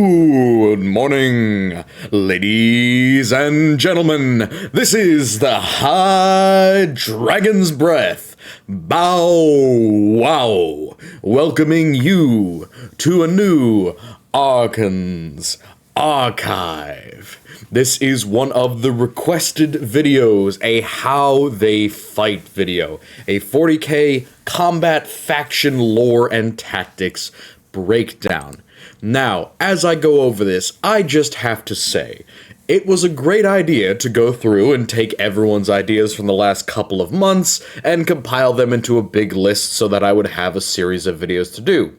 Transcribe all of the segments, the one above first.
Good morning, ladies and gentlemen. This is the High Dragon's Breath Bow Wow, welcoming you to a new Archon's Archive. This is one of the requested videos, a How They Fight video, a 40k combat faction lore and tactics breakdown. Now, as I go over this, I just have to say, it was a great idea to go through and take everyone's ideas from the last couple of months and compile them into a big list so that I would have a series of videos to do.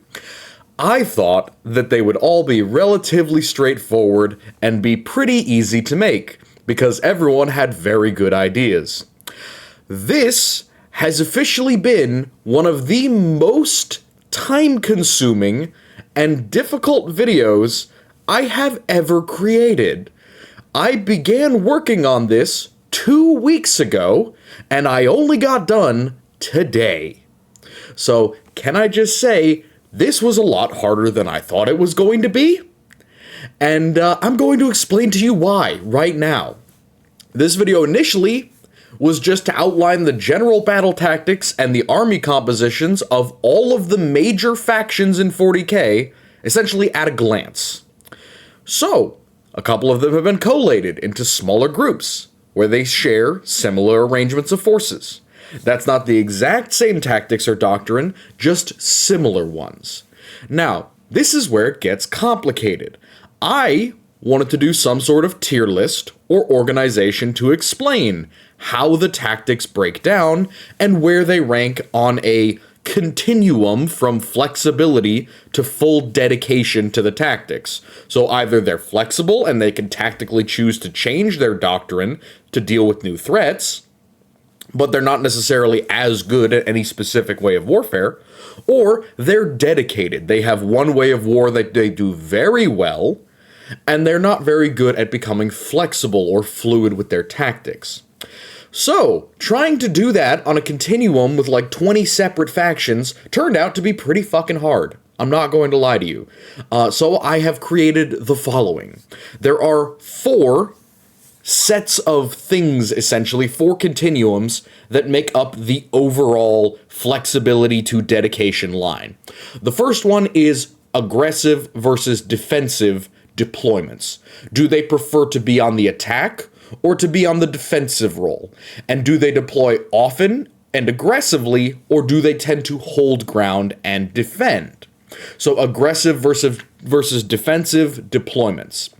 I thought that they would all be relatively straightforward and be pretty easy to make, because everyone had very good ideas. This has officially been one of the most time-consuming and difficult videos I have ever created. I began working on this 2 weeks ago, and I only got done today. So, can I just say, this was a lot harder than I thought it was going to be? And I'm going to explain to you why right now. This video initially was just to outline the general battle tactics and the army compositions of all of the major factions in 40k, essentially at a glance. So, a couple of them have been collated into smaller groups, where they share similar arrangements of forces. That's not the exact same tactics or doctrine, just similar ones. Now, this is where it gets complicated. I wanted to do some sort of tier list or organization to explain how the tactics break down and where they rank on a continuum from flexibility to full dedication to the tactics. So either they're flexible and they can tactically choose to change their doctrine to deal with new threats, but they're not necessarily as good at any specific way of warfare, or they're dedicated. They have one way of war that they do very well, and they're not very good at becoming flexible or fluid with their tactics. So, trying to do that on a continuum with like 20 separate factions turned out to be pretty fucking hard. I'm not going to lie to you. So I have created the following. There are 4 sets of things, essentially, 4 continuums that make up the overall flexibility to dedication line. The first one is aggressive versus defensive deployments. Do they prefer to be on the attack or to be on the defensive role? And do they deploy often and aggressively, or do they tend to hold ground and defend? So aggressive versus defensive deployments.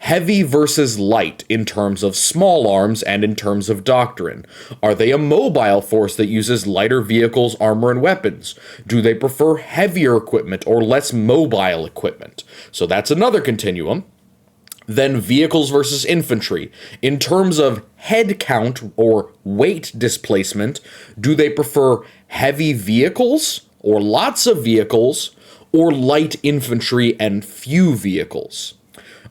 Heavy versus light in terms of small arms and in terms of doctrine. Are they a mobile force that uses lighter vehicles, armor, and weapons? Do they prefer heavier equipment or less mobile equipment? So that's another continuum. Then vehicles versus infantry. In terms of head count or weight displacement, do they prefer heavy vehicles or lots of vehicles, or light infantry and few vehicles?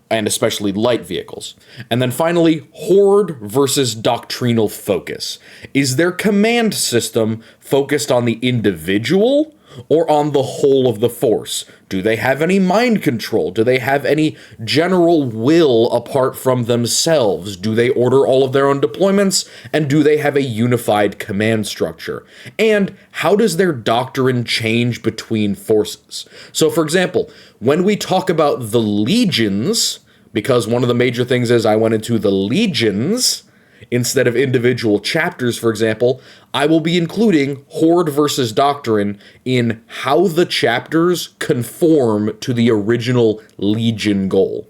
And especially light vehicles. And then finally, horde versus doctrinal focus. Is their command system focused on the individual or on the whole of the force? Do they have any mind control? Do they have any general will apart from themselves? Do they order all of their own deployments? And do they have a unified command structure? And how does their doctrine change between forces? So, for example, when we talk about the legions, because one of the major things is I went into the legions instead of individual chapters, for example, I will be including horde versus doctrine in how the chapters conform to the original legion goal.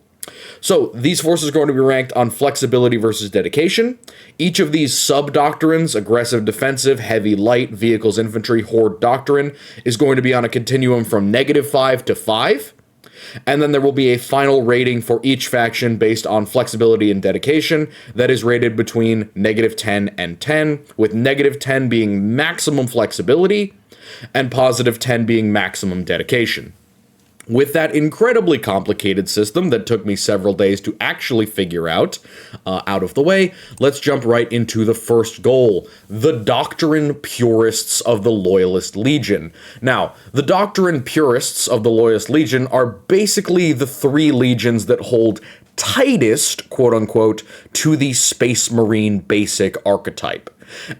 So these forces are going to be ranked on flexibility versus dedication. Each of these sub-doctrines, aggressive, defensive, heavy, light, vehicles, infantry, horde, doctrine, is going to be on a continuum from -5 to 5. And then there will be a final rating for each faction based on flexibility and dedication that is rated between -10 and 10, with -10 being maximum flexibility and +10 being maximum dedication. With that incredibly complicated system that took me several days to actually figure out of the way, let's jump right into the first goal, the Doctrine Purists of the Loyalist Legion. Now, the Doctrine Purists of the Loyalist Legion are basically the three legions that hold tightest, quote-unquote, to the Space Marine basic archetype.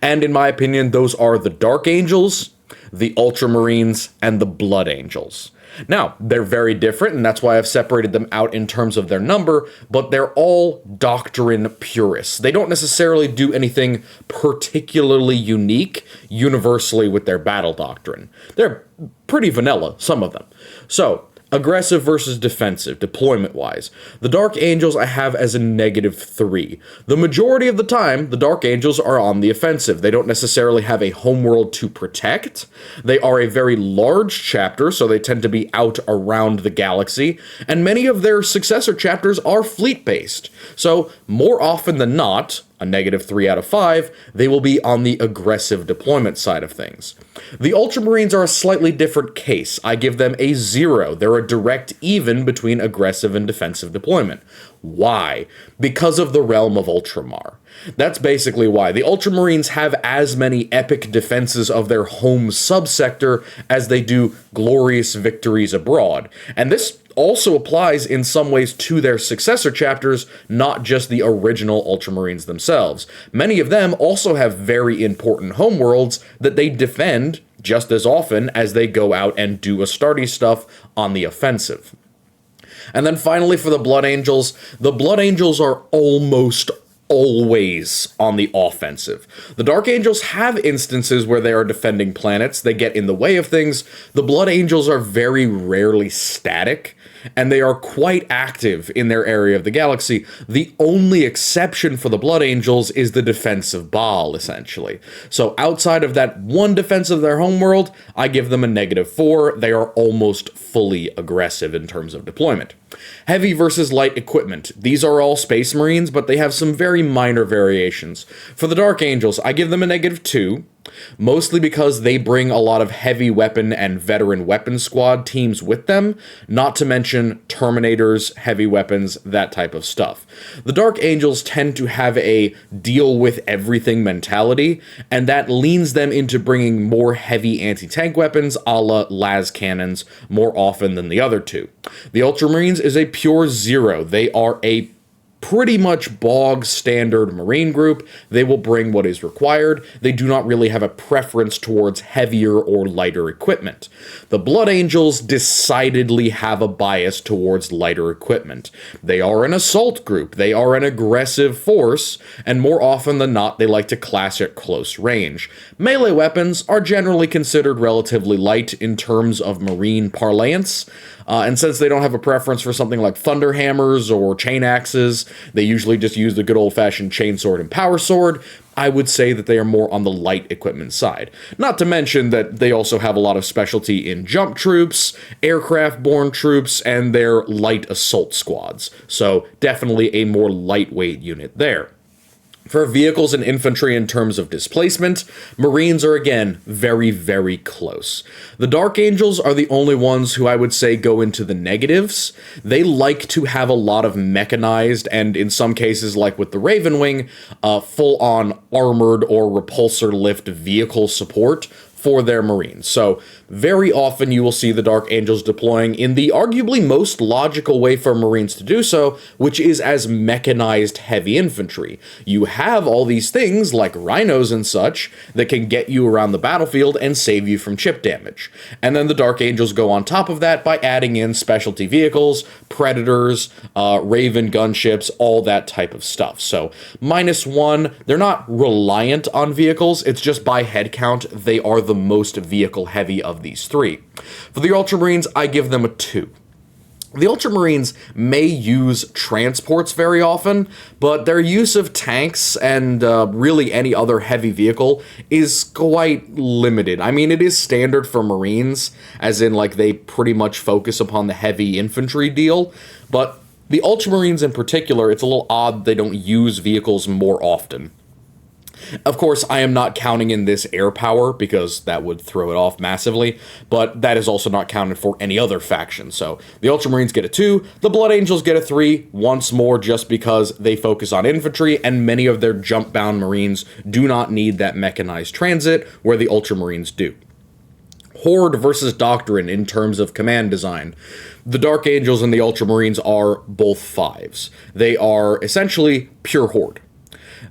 And in my opinion, those are the Dark Angels, the Ultramarines, and the Blood Angels. Now, they're very different, and that's why I've separated them out in terms of their number, but they're all Doctrine Purists. They don't necessarily do anything particularly unique universally with their battle doctrine. They're pretty vanilla, some of them. So, aggressive versus defensive, deployment-wise. The Dark Angels I have as a -3. The majority of the time, the Dark Angels are on the offensive. They don't necessarily have a homeworld to protect. They are a very large chapter, so they tend to be out around the galaxy, and many of their successor chapters are fleet-based. So, more often than not, a -3 out of 5, they will be on the aggressive deployment side of things. The Ultramarines are a slightly different case. I give them a 0. They're a direct even between aggressive and defensive deployment. Why? Because of the realm of Ultramar. That's basically why. The Ultramarines have as many epic defenses of their home subsector as they do glorious victories abroad. And this also applies in some ways to their successor chapters, not just the original Ultramarines themselves. Many of them also have very important homeworlds that they defend just as often as they go out and do Astartes stuff on the offensive. And then finally for the Blood Angels, the Blood Angels are almost always on the offensive. The Dark Angels have instances where they are defending planets, they get in the way of things. The Blood Angels are very rarely static, and they are quite active in their area of the galaxy. The only exception for the Blood Angels is the defense of Baal, essentially. So outside of that one defense of their homeworld, I give them a -4. They are almost fully aggressive in terms of deployment. Heavy versus light equipment. These are all Space Marines, but they have some very minor variations. For the Dark Angels, I give them a -2. Mostly because they bring a lot of heavy weapon and veteran weapon squad teams with them, not to mention Terminators, heavy weapons, that type of stuff. The Dark Angels tend to have a deal with everything mentality, and that leans them into bringing more heavy anti-tank weapons a la las cannons more often than the other two. The Ultramarines is a pure 0. They are a pretty much bog standard Marine group. They will bring what is required. They do not really have a preference towards heavier or lighter equipment. The Blood Angels decidedly have a bias towards lighter equipment. They are an assault group. They are an aggressive force, and more often than not, they like to clash at close range. Melee weapons are generally considered relatively light in terms of Marine parlance, and since they don't have a preference for something like thunder hammers or chain axes, they usually just use the good old-fashioned chainsword and power sword. I would say that they are more on the light equipment side. Not to mention that they also have a lot of specialty in jump troops, aircraft-borne troops, and their light assault squads. So definitely a more lightweight unit there. For vehicles and infantry in terms of displacement, Marines are again very, very close. The Dark Angels are the only ones who I would say go into the negatives. They like to have a lot of mechanized, and in some cases, like with the Ravenwing, full-on armored or repulsor lift vehicle support for their Marines. So very often you will see the Dark Angels deploying in the arguably most logical way for Marines to do so, which is as mechanized heavy infantry. You have all these things, like rhinos and such, that can get you around the battlefield and save you from chip damage. And then the Dark Angels go on top of that by adding in specialty vehicles, Predators, Raven gunships, all that type of stuff. So -1, they're not reliant on vehicles, it's just by head count, they are the most vehicle heavy of these three. For the Ultramarines, I give them a 2. The Ultramarines may use transports very often, but their use of tanks and really any other heavy vehicle is quite limited. I mean, it is standard for Marines, as in, like, they pretty much focus upon the heavy infantry deal, but the Ultramarines in particular, it's a little odd they don't use vehicles more often. Of course, I am not counting in this air power, because that would throw it off massively, but that is also not counted for any other faction. So the Ultramarines get a 2, the Blood Angels get a 3, once more just because they focus on infantry, and many of their jump-bound Marines do not need that mechanized transit, where the Ultramarines do. Horde versus Doctrine in terms of command design. The Dark Angels and the Ultramarines are both 5s. They are essentially pure Horde.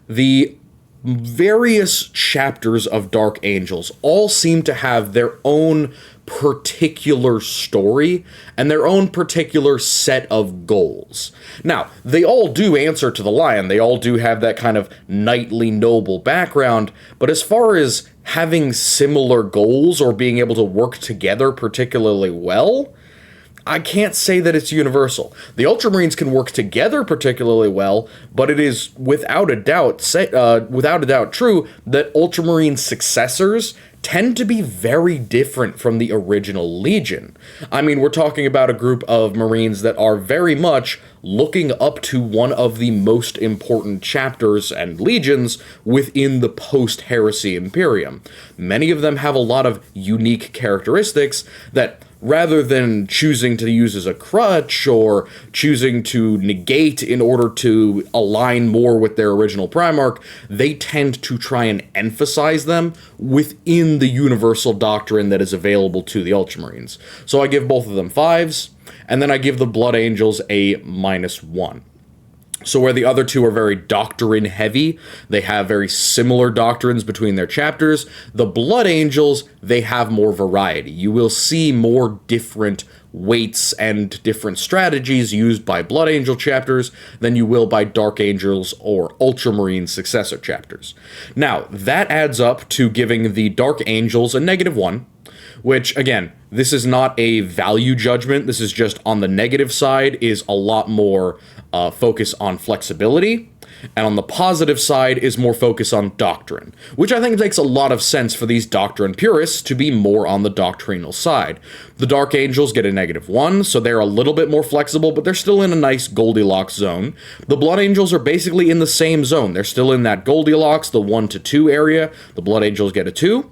The various chapters of Dark Angels all seem to have their own particular story and their own particular set of goals. Now, they all do answer to the Lion, they all do have that kind of knightly noble background, but as far as having similar goals or being able to work together particularly well, I can't say that it's universal. The Ultramarines can work together particularly well, but it is without a doubt true that Ultramarine successors tend to be very different from the original Legion. I mean, we're talking about a group of Marines that are very much looking up to one of the most important chapters and legions within the post-Heresy Imperium. Many of them have a lot of unique characteristics that, rather than choosing to use as a crutch or choosing to negate in order to align more with their original Primarch, they tend to try and emphasize them within the universal doctrine that is available to the Ultramarines. So I give both of them 5s, and then I give the Blood Angels a -1. So where the other two are very doctrine heavy, they have very similar doctrines between their chapters, the Blood Angels, they have more variety. You will see more different weights and different strategies used by Blood Angel chapters than you will by Dark Angels or Ultramarine successor chapters. Now, that adds up to giving the Dark Angels a -1, which, again, this is not a value judgment, this is just on the negative side is a lot more focus on flexibility, and on the positive side is more focus on doctrine, which I think makes a lot of sense for these Doctrine purists to be more on the doctrinal side. The Dark Angels get a -1, so they're a little bit more flexible, but they're still in a nice Goldilocks zone. The Blood Angels are basically in the same zone. They're still in that Goldilocks, the 1 to 2 area. The Blood Angels get a 2.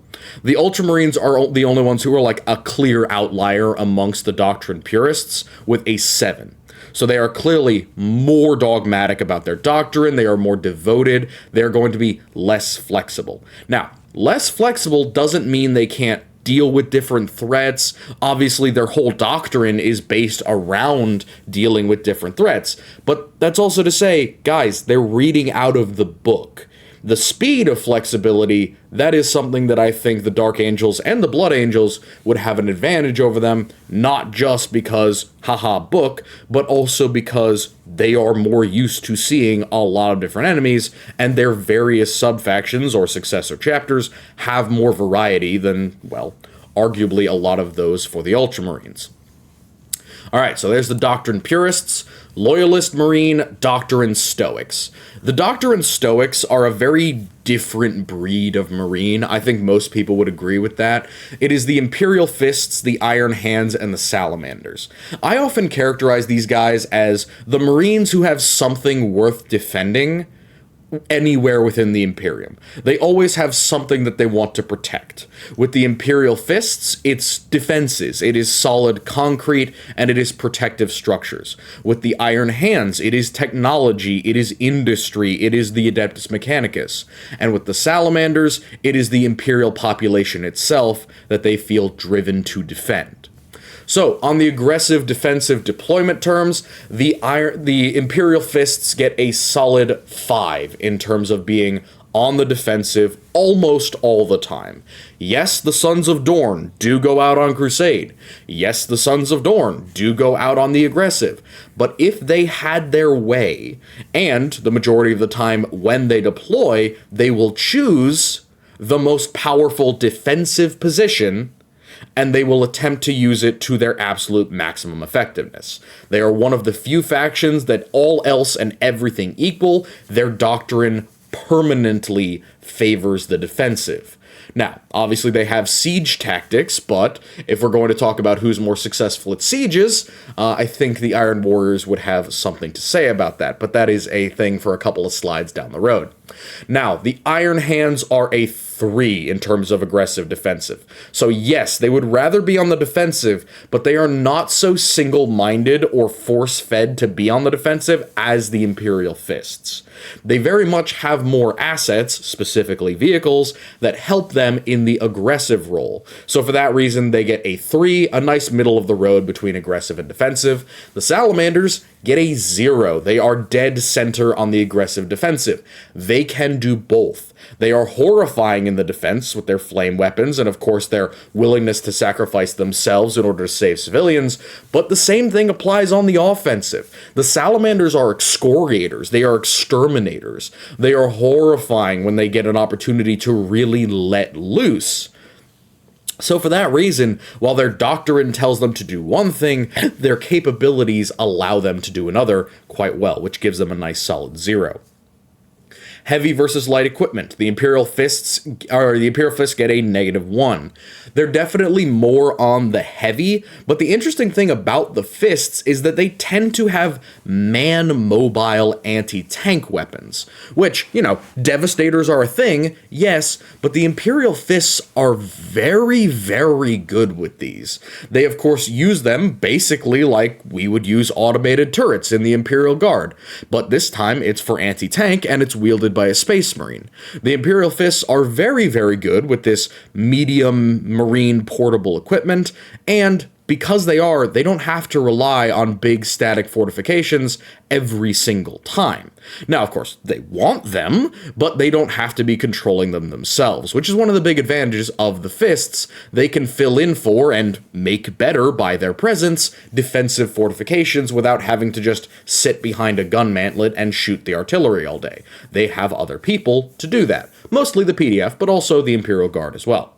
The Ultramarines are the only ones who are like a clear outlier amongst the Doctrine purists with a 7. So they are clearly more dogmatic about their doctrine, they are more devoted, they're going to be less flexible. Now, less flexible doesn't mean they can't deal with different threats. Obviously, their whole doctrine is based around dealing with different threats. But that's also to say, guys, they're reading out of the book. The speed of flexibility, that is something that I think the Dark Angels and the Blood Angels would have an advantage over them, not just because, haha, book, but also because they are more used to seeing a lot of different enemies, and their various sub-factions or successor chapters have more variety than, well, arguably a lot of those for the Ultramarines. Alright, so there's the Doctrine Purists, Loyalist Marine, Doctrine Stoics. The Doctrine Stoics are a very different breed of Marine. I think most people would agree with that. It is the Imperial Fists, the Iron Hands, and the Salamanders. I often characterize these guys as the Marines who have something worth defending anywhere within the Imperium. They always have something that they want to protect. With the Imperial Fists, it's defenses, it is solid concrete, and it is protective structures. With the Iron Hands, it is technology, it is industry, it is the Adeptus Mechanicus. And with the Salamanders, it is the Imperial population itself that they feel driven to defend. So, on the aggressive defensive deployment terms, the Imperial Fists get a solid 5 in terms of being on the defensive almost all the time. Yes, the Sons of Dorn do go out on crusade. Yes, the Sons of Dorn do go out on the aggressive. But if they had their way, and the majority of the time when they deploy, they will choose the most powerful defensive position, and they will attempt to use it to their absolute maximum effectiveness. They are one of the few factions that all else and everything equal, their doctrine permanently favors the defensive. Now, obviously they have siege tactics, but if we're going to talk about who's more successful at sieges, I think the Iron Warriors would have something to say about that, but that is a thing for a couple of slides down the road. Now, the Iron Hands are a 3 in terms of aggressive defensive. So yes, they would rather be on the defensive, but they are not so single-minded or force-fed to be on the defensive as the Imperial Fists. They very much have more assets, specifically vehicles, that help them in the aggressive role. So for that reason, they get a 3, a nice middle of the road between aggressive and defensive. The Salamanders get a 0. They are dead center on the aggressive defensive. They can do both. They are horrifying in the defense with their flame weapons and, of course, their willingness to sacrifice themselves in order to save civilians, but the same thing applies on the offensive. The Salamanders are excoriators. They are exterminators. They are horrifying when they get an opportunity to really let loose. So for that reason, while their doctrine tells them to do one thing, their capabilities allow them to do another quite well, which gives them a nice solid 0. Heavy versus light equipment. The Imperial Fists get a -1. They're definitely more on the heavy, but the interesting thing about the Fists is that they tend to have man-mobile anti-tank weapons, which, Devastators are a thing, yes, but the Imperial Fists are very, very good with these. They, of course, use them basically like we would use automated turrets in the Imperial Guard, but this time it's for anti-tank and it's wielded by a Space Marine. The Imperial Fists are very, very good with this medium Marine portable equipment, and because they don't have to rely on big static fortifications every single time. Now, of course, they want them, but they don't have to be controlling them themselves, which is one of the big advantages of the Fists. They can fill in for and make better by their presence defensive fortifications without having to just sit behind a gun mantlet and shoot the artillery all day. They have other people to do that, mostly the PDF, but also the Imperial Guard as well.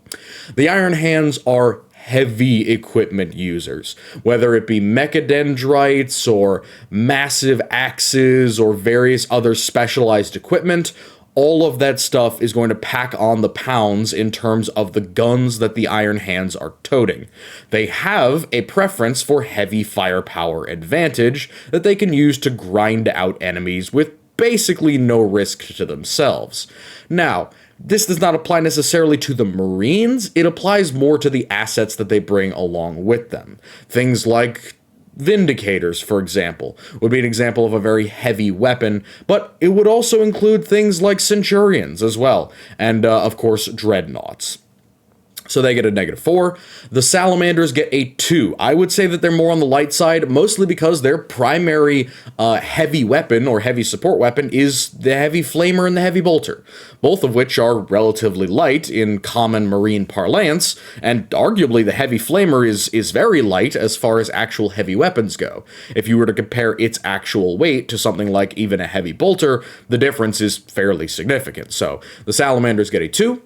The Iron Hands are heavy equipment users, whether it be mechadendrites or massive axes or various other specialized equipment. All of that stuff is going to pack on the pounds in terms of the guns that the Iron Hands are toting. They have a preference for heavy firepower advantage that they can use to grind out enemies with basically no risk to themselves. Now, this does not apply necessarily to the Marines, it applies more to the assets that they bring along with them. Things like Vindicators, for example, would be an example of a very heavy weapon, but it would also include things like Centurions as well, and of course, Dreadnoughts. So they get a -4. The Salamanders get a 2. I would say that they're more on the light side, mostly because their primary heavy weapon or heavy support weapon is the Heavy Flamer and the Heavy Bolter, both of which are relatively light in common Marine parlance, and arguably the Heavy Flamer is very light as far as actual heavy weapons go. If you were to compare its actual weight to something like even a Heavy Bolter, the difference is fairly significant. So the Salamanders get a 2.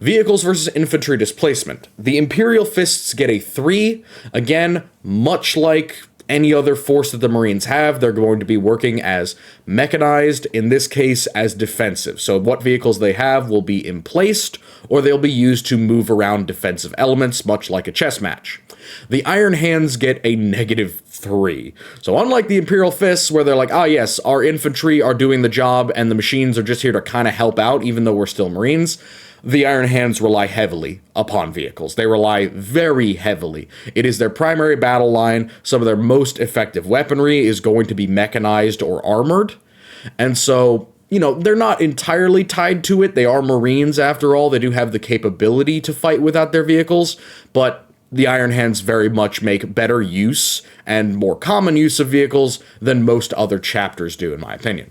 Vehicles versus infantry displacement. The Imperial Fists get a 3. Again, much like any other force that the Marines have, they're going to be working as mechanized, in this case as defensive. So what vehicles they have will be emplaced, or they'll be used to move around defensive elements, much like a chess match. The Iron Hands get a -3. So unlike the Imperial Fists, where they're like, yes, our infantry are doing the job and the machines are just here to kind of help out, even though we're still Marines, the Iron Hands rely heavily upon vehicles. They rely very heavily. It is their primary battle line. Some of their most effective weaponry is going to be mechanized or armored. And so, they're not entirely tied to it. They are Marines, after all. They do have the capability to fight without their vehicles, but the Iron Hands very much make better use and more common use of vehicles than most other chapters do, in my opinion.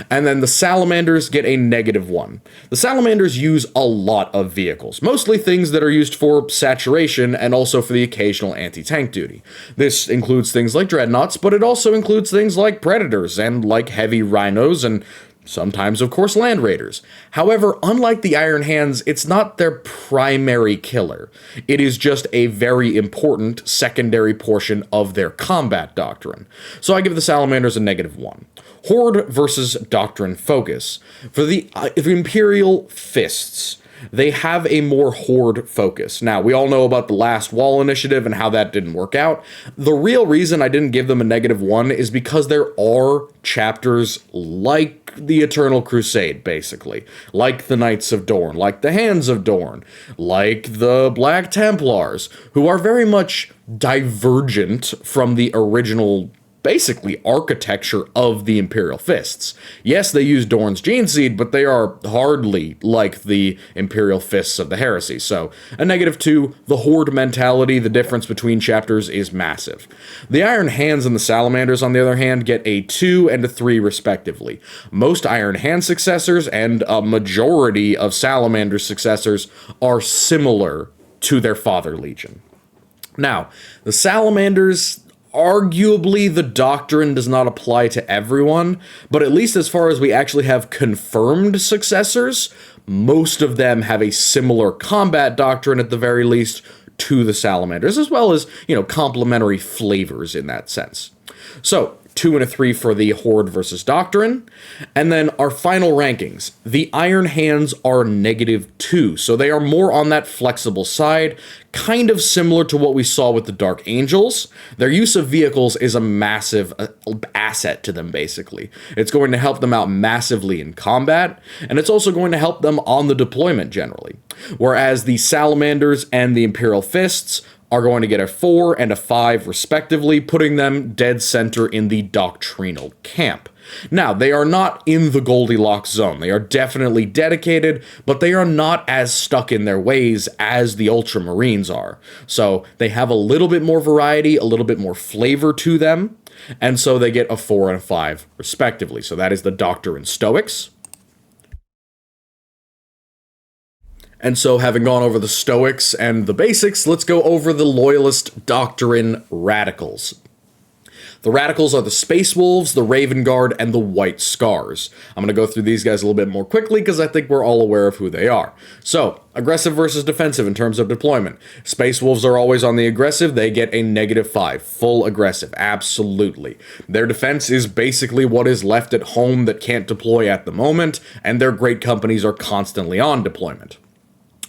And then the Salamanders get a -1. The Salamanders use a lot of vehicles, mostly things that are used for saturation and also for the occasional anti-tank duty. This includes things like Dreadnoughts, but it also includes things like Predators and like heavy Rhinos and sometimes, of course, Land Raiders. However, unlike the Iron Hands, it's not their primary killer. It is just a very important secondary portion of their combat doctrine. So I give the Salamanders a -1. Horde versus Doctrine focus. For the Imperial Fists, they have a more horde focus. Now, we all know about the Last Wall initiative and how that didn't work out. The real reason I didn't give them a -1 is because there are chapters like the Eternal Crusade, basically. Like the Knights of Dorne, like the Hands of Dorne, like the Black Templars, who are very much divergent from the original basically architecture of the Imperial Fists. Yes, they use Dorne's gene seed, but they are hardly like the Imperial Fists of the Heresy. So, a -2, the Horde mentality, the difference between chapters is massive. The Iron Hands and the Salamanders, on the other hand, get a 2 and a 3 respectively. Most Iron Hand successors and a majority of Salamander successors are similar to their father legion. Now, the Salamanders, arguably, the Doctrine does not apply to everyone, but at least as far as we actually have confirmed successors, most of them have a similar combat doctrine, at the very least, to the Salamanders, as well as, complementary flavors in that sense. So, 2 and a 3 for the Horde versus Doctrine. And then our final rankings. The Iron Hands are -2, so they are more on that flexible side, kind of similar to what we saw with the Dark Angels. Their use of vehicles is a massive asset to them, basically. It's going to help them out massively in combat, and it's also going to help them on the deployment generally. Whereas the Salamanders and the Imperial Fists are going to get a 4 and a 5 respectively, putting them dead center in the doctrinal camp. Now, they are not in the Goldilocks zone. They are definitely dedicated, but they are not as stuck in their ways as the Ultramarines are. So they have a little bit more variety, a little bit more flavor to them, and so they get a 4 and a 5 respectively. So that is the Doctrine Stoics. And so, having gone over the Stoics and the basics, let's go over the Loyalist Doctrine Radicals. The Radicals are the Space Wolves, the Raven Guard, and the White Scars. I'm going to go through these guys a little bit more quickly because I think we're all aware of who they are. So, aggressive versus defensive in terms of deployment. Space Wolves are always on the aggressive. They get a -5. Full aggressive. Absolutely. Their defense is basically what is left at home that can't deploy at the moment, and their great companies are constantly on deployment.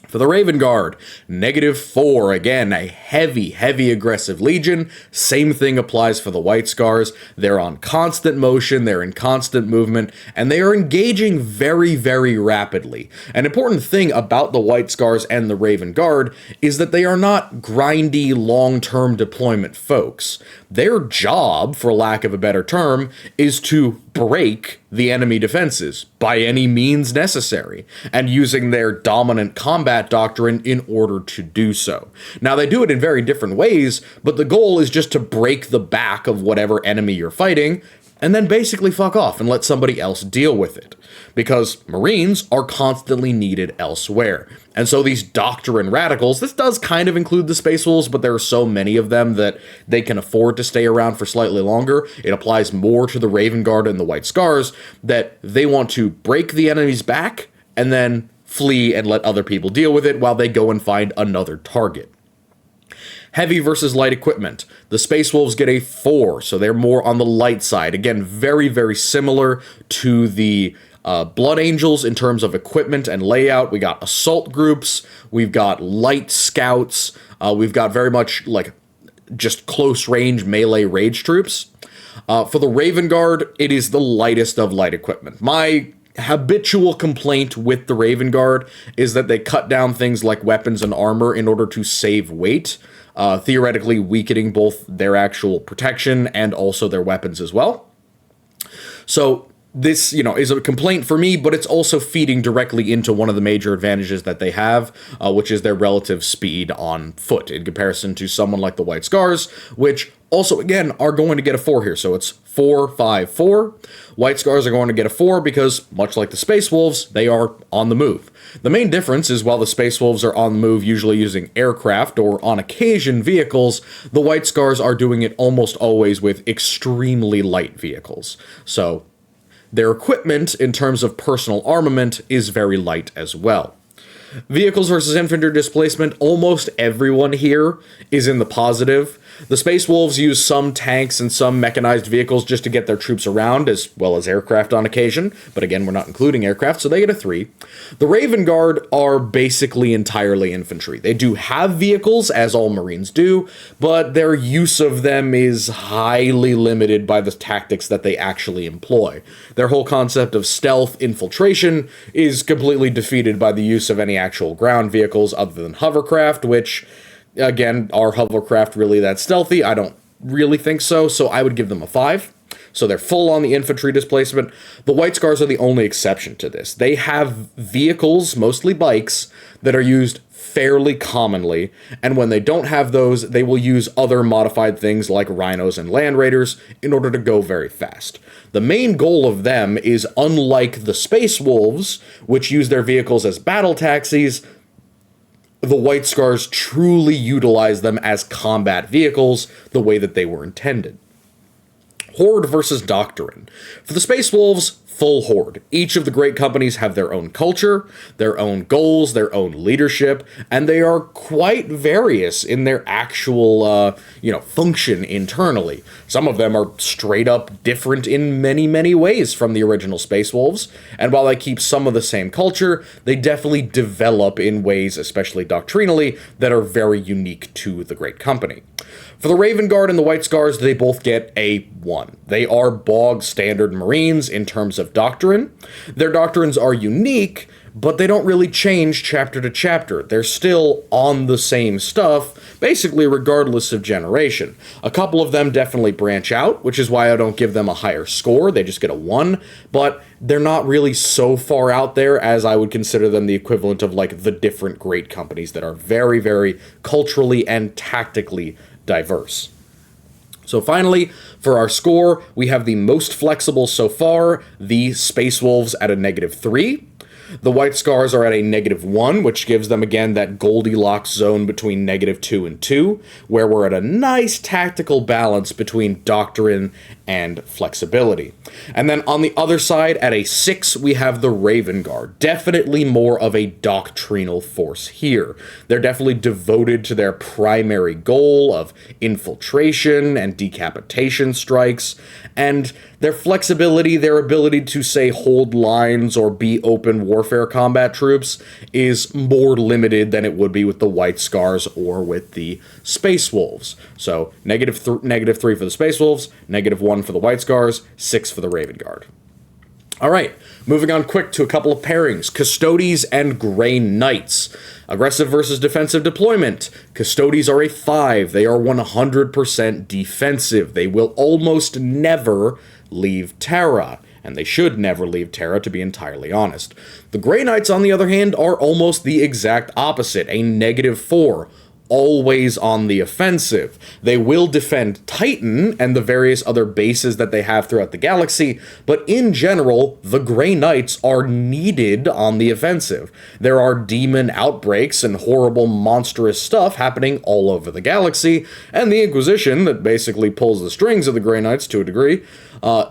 For the Raven Guard, -4, again, a heavy aggressive legion. Same thing applies for the White Scars. They're on constant motion, they're in constant movement, and they are engaging very rapidly. An important thing about the White Scars and the Raven Guard is that they are not grindy, long-term deployment folks. Their job, for lack of a better term, is to break the enemy defenses by any means necessary, and using their dominant combat doctrine in order to do so. Now, they do it in very different ways, but the goal is just to break the back of whatever enemy you're fighting, and then basically fuck off and let somebody else deal with it. Because Marines are constantly needed elsewhere. And so these Doctrine Radicals, this does kind of include the Space Wolves, but there are so many of them that they can afford to stay around for slightly longer. It applies more to the Raven Guard and the White Scars, that they want to break the enemy's back and then flee and let other people deal with it while they go and find another target. Heavy versus light equipment. The Space Wolves get a 4, so they're more on the light side. Again, very similar to the Blood Angels in terms of equipment and layout. We got assault groups, we've got light scouts, we've got very much like just close range melee rage troops. For the Raven Guard, it is the lightest of light equipment. My habitual complaint with the Raven Guard is that they cut down things like weapons and armor in order to save weight, theoretically weakening both their actual protection and also their weapons as well. So this, is a complaint for me, but it's also feeding directly into one of the major advantages that they have, which is their relative speed on foot in comparison to someone like the White Scars, which also, again, are going to get a 4 here. So it's 4, 5, 4. White Scars are going to get a 4 because, much like the Space Wolves, they are on the move. The main difference is while the Space Wolves are on the move usually using aircraft or, on occasion, vehicles, the White Scars are doing it almost always with extremely light vehicles. So their equipment, in terms of personal armament, is very light as well. Vehicles versus infantry displacement, almost everyone here is in the positive. The Space Wolves use some tanks and some mechanized vehicles just to get their troops around, as well as aircraft on occasion, but again, we're not including aircraft, so they get a 3. The Raven Guard are basically entirely infantry. They do have vehicles, as all Marines do, but their use of them is highly limited by the tactics that they actually employ. Their whole concept of stealth infiltration is completely defeated by the use of any actual ground vehicles other than hovercraft, which, again, are hovercraft really that stealthy? I don't really think so, so I would give them a 5. So they're full on the infantry displacement. The White Scars are the only exception to this. They have vehicles, mostly bikes, that are used fairly commonly, and when they don't have those, they will use other modified things like rhinos and land raiders in order to go very fast. The main goal of them is, unlike the Space Wolves, which use their vehicles as battle taxis, the White Scars truly utilize them as combat vehicles the way that they were intended. Horde versus Doctrine. For the Space Wolves, full Horde. Each of the great companies have their own culture, their own goals, their own leadership, and they are quite various in their actual, function internally. Some of them are straight up different in many, many ways from the original Space Wolves, and while they keep some of the same culture, they definitely develop in ways, especially doctrinally, that are very unique to the great company. For the Raven Guard and the White Scars, they both get a 1. They are bog standard Marines in terms of doctrine. Their doctrines are unique, but they don't really change chapter to chapter. They're still on the same stuff, basically regardless of generation. A couple of them definitely branch out, which is why I don't give them a higher score. They just get a 1, but they're not really so far out there as I would consider them the equivalent of like the different great companies that are very, very culturally and tactically diverse. So finally, for our score, we have the most flexible so far, the Space Wolves at a -3. The White Scars are at a -1, which gives them, again, that Goldilocks zone between -2 and 2, where we're at a nice tactical balance between doctrine and flexibility. And then on the other side, at a 6, we have the Raven Guard. Definitely more of a doctrinal force here. They're definitely devoted to their primary goal of infiltration and decapitation strikes, and their flexibility, their ability to, say, hold lines or be open warfare combat troops is more limited than it would be with the White Scars or with the Space Wolves. So, -3 for the Space Wolves, -1 for the White Scars, 6 for the Raven Guard. Alright, moving on quick to a couple of pairings. Custodes and Grey Knights. Aggressive versus defensive deployment. Custodes are a 5. They are 100% defensive. They will almost never leave Terra, and they should never leave Terra, to be entirely honest. The Grey Knights, on the other hand, are almost the exact opposite, a -4. Always on the offensive. They will defend Titan and the various other bases that they have throughout the galaxy, but in general, the Grey Knights are needed on the offensive. There are demon outbreaks and horrible, monstrous stuff happening all over the galaxy, and the Inquisition, that basically pulls the strings of the Grey Knights to a degree,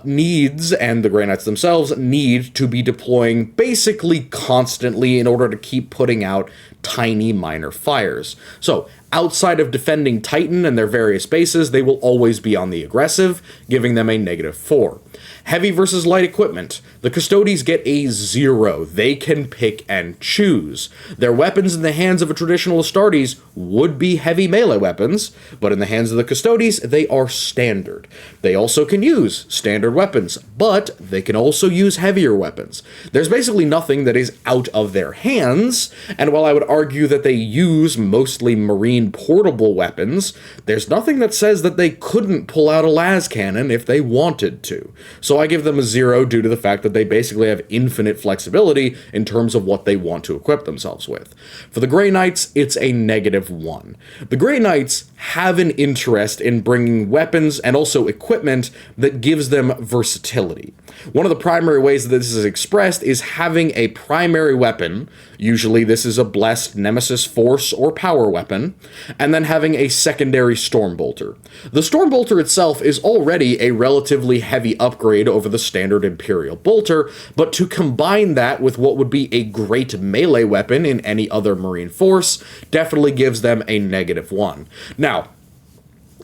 needs, and the Grey Knights themselves, need to be deploying basically constantly in order to keep putting out tiny minor fires. So, outside of defending Titan and their various bases, they will always be on the aggressive, giving them a -4. Heavy versus light equipment. The Custodes get a 0. They can pick and choose. Their weapons in the hands of a traditional Astartes would be heavy melee weapons, but in the hands of the Custodes, they are standard. They also can use standard weapons, but they can also use heavier weapons. There's basically nothing that is out of their hands, and while I would argue that they use mostly marine portable weapons, there's nothing that says that they couldn't pull out a las cannon if they wanted to. So I give them a 0 due to the fact that they basically have infinite flexibility in terms of what they want to equip themselves with. For the Grey Knights, it's a -1. The Grey Knights have an interest in bringing weapons and also equipment that gives them versatility. One of the primary ways that this is expressed is having a primary weapon, usually this is a blessed Nemesis Force or power weapon, and then having a secondary Stormbolter. The Stormbolter itself is already a relatively heavy upgrade over the standard Imperial Bolter, but to combine that with what would be a great melee weapon in any other Marine force definitely gives them a -1. Now,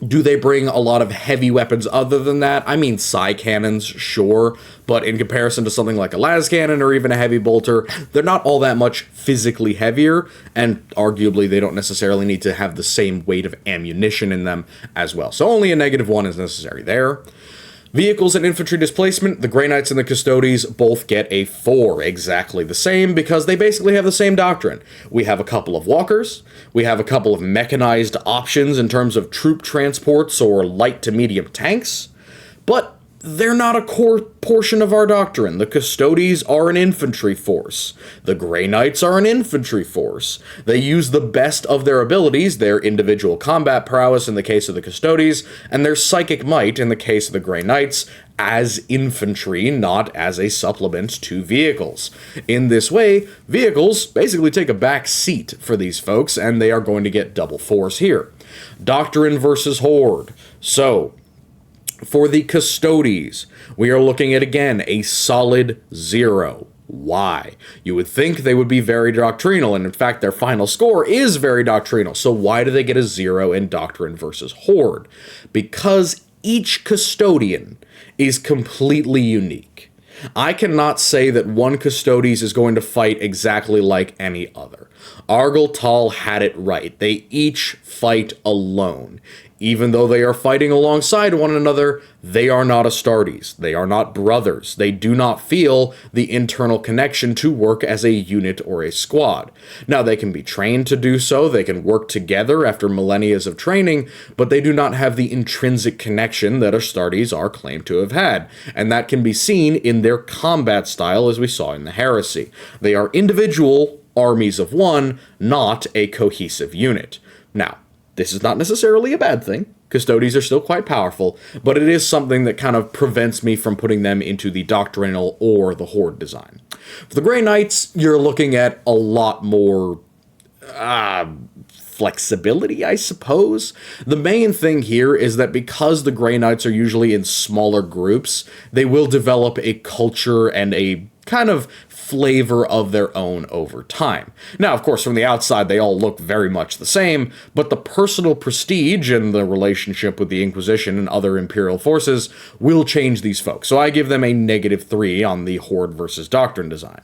do they bring a lot of heavy weapons other than that? I mean, psi cannons, sure, but in comparison to something like a las cannon or even a heavy bolter, they're not all that much physically heavier, and arguably they don't necessarily need to have the same weight of ammunition in them as well. So only a -1 is necessary there. Vehicles and infantry displacement, the Grey Knights and the Custodes both get a 4, exactly the same, because they basically have the same doctrine. We have a couple of walkers, we have a couple of mechanized options in terms of troop transports or light to medium tanks, but they're not a core portion of our doctrine. The Custodes are an infantry force. The Grey Knights are an infantry force. They use the best of their abilities, their individual combat prowess in the case of the Custodes, and their psychic might in the case of the Grey Knights, as infantry, not as a supplement to vehicles. In this way, vehicles basically take a back seat for these folks, and they are going to get double 4s here. Doctrine versus Horde. So, for the Custodes, we are looking at, again, a solid 0. Why? You would think they would be very doctrinal, and in fact their final score is very doctrinal. So why do they get a 0 in Doctrine versus Horde? Because each Custodian is completely unique. I cannot say that one Custodes is going to fight exactly like any other. Argel Tal had it right. They each fight alone. Even though they are fighting alongside one another, they are not Astartes. They are not brothers. They do not feel the internal connection to work as a unit or a squad. Now, they can be trained to do so. They can work together after millennia of training, but they do not have the intrinsic connection that Astartes are claimed to have had. And that can be seen in their combat style, as we saw in the Heresy. They are individual armies of one, not a cohesive unit. Now, this is not necessarily a bad thing. Custodes are still quite powerful, but it is something that kind of prevents me from putting them into the doctrinal or the Horde design. For the Grey Knights, you're looking at a lot more flexibility, I suppose. The main thing here is that because the Grey Knights are usually in smaller groups, they will develop a culture and a kind of flavor of their own over time. Now, of course, from the outside, they all look very much the same, but the personal prestige and the relationship with the Inquisition and other Imperial forces will change these folks. So I give them a -3 on the Horde versus Doctrine design.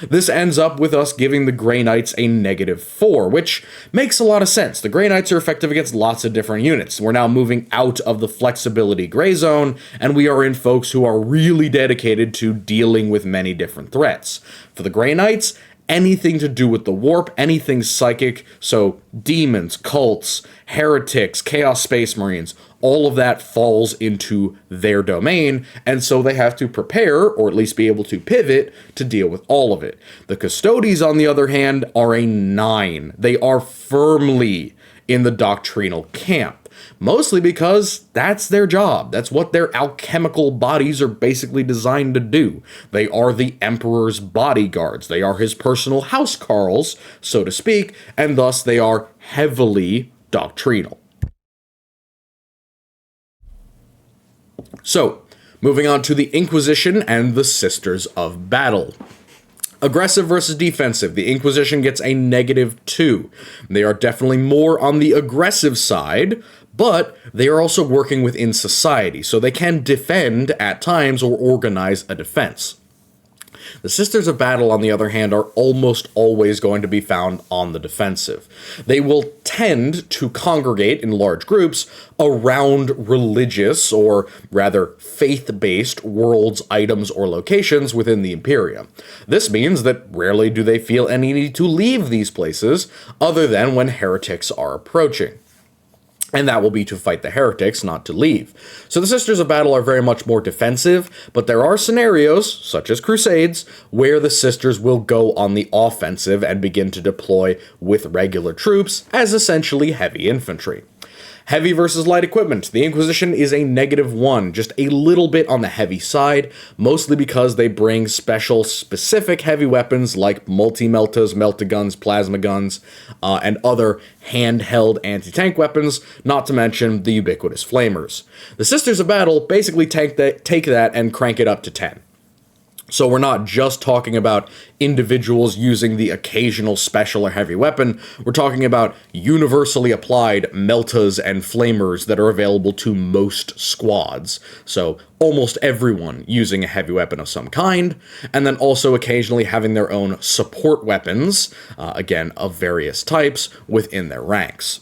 This ends up with us giving the Grey Knights a -4, which makes a lot of sense. The Grey Knights are effective against lots of different units. We're now moving out of the flexibility gray zone, and we are in folks who are really dedicated to dealing with many different threats. For the Grey Knights, anything to do with the warp, anything psychic, so demons, cults, heretics, chaos space marines, all of that falls into their domain, and so they have to prepare, or at least be able to pivot, to deal with all of it. The Custodes, on the other hand, are a 9. They are firmly in the doctrinal camp. Mostly because that's their job. That's what their alchemical bodies are basically designed to do. They are the Emperor's bodyguards. They are his personal housecarls, so to speak, and thus they are heavily doctrinal. So, moving on to the Inquisition and the Sisters of Battle. Aggressive versus defensive. The Inquisition gets a -2. They are definitely more on the aggressive side, but they are also working within society, so they can defend at times or organize a defense. The Sisters of Battle, on the other hand, are almost always going to be found on the defensive. They will tend to congregate in large groups around religious, or rather faith-based, worlds, items, or locations within the Imperium. This means that rarely do they feel any need to leave these places, other than when heretics are approaching. And that will be to fight the heretics, not to leave. So the Sisters of Battle are very much more defensive, but there are scenarios, such as Crusades, where the Sisters will go on the offensive and begin to deploy with regular troops as essentially heavy infantry. Heavy versus light equipment. The Inquisition is a -1, just a little bit on the heavy side, mostly because they bring special, specific heavy weapons like multi-meltas, melta-guns, plasma guns, and other handheld anti-tank weapons, not to mention the ubiquitous flamers. The Sisters of Battle basically take that and crank it up to 10. So we're not just talking about individuals using the occasional special or heavy weapon, we're talking about universally applied meltas and flamers that are available to most squads. So almost everyone using a heavy weapon of some kind, and then also occasionally having their own support weapons, again, of various types, within their ranks.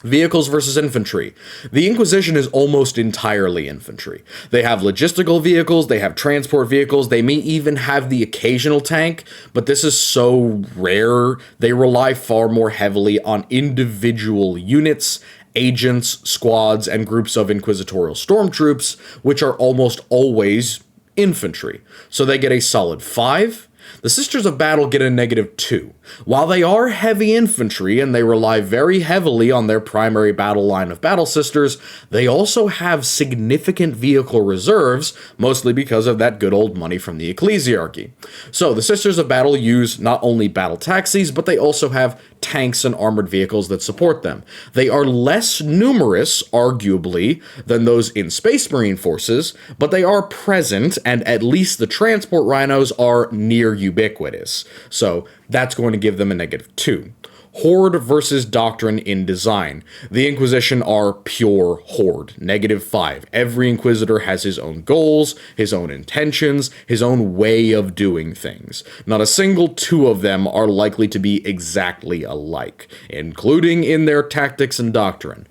Vehicles versus infantry. The Inquisition is almost entirely infantry. They have logistical vehicles, they have transport vehicles, they may even have the occasional tank, but this is so rare, they rely far more heavily on individual units, agents, squads, and groups of inquisitorial stormtroops, which are almost always infantry. So they get a solid 5. The Sisters of Battle get a -2. While they are heavy infantry and they rely very heavily on their primary battle line of battle sisters, they also have significant vehicle reserves, mostly because of that good old money from the Ecclesiarchy. So the Sisters of Battle use not only battle taxis, but they also have tanks and armored vehicles that support them. They are less numerous, arguably, than those in Space Marine forces, but they are present, and at least the transport rhinos are near ubiquitous. So that's going to give them a -2. Horde versus Doctrine in design. The Inquisition are pure Horde, -5. Every Inquisitor has his own goals, his own intentions, his own way of doing things. Not a single two of them are likely to be exactly alike, including in their tactics and doctrine.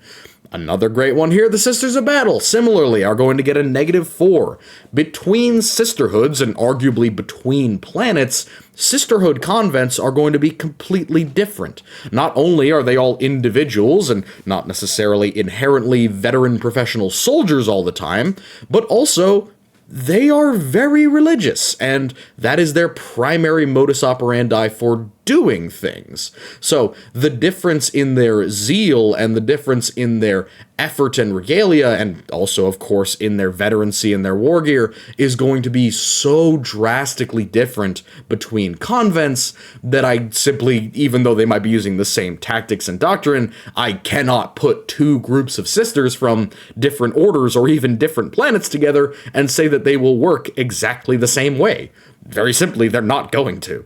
Another great one here, the Sisters of Battle, similarly, are going to get a -4. Between sisterhoods, and arguably between planets, sisterhood convents are going to be completely different. Not only are they all individuals, and not necessarily inherently veteran professional soldiers all the time, but also they are very religious, and that is their primary modus operandi for doing things. So the difference in their zeal and the difference in their effort and regalia, and also, of course, in their veterancy and their war gear, is going to be so drastically different between convents that I simply, even though they might be using the same tactics and doctrine, I cannot put two groups of sisters from different orders or even different planets together and say that they will work exactly the same way. Very simply, they're not going to.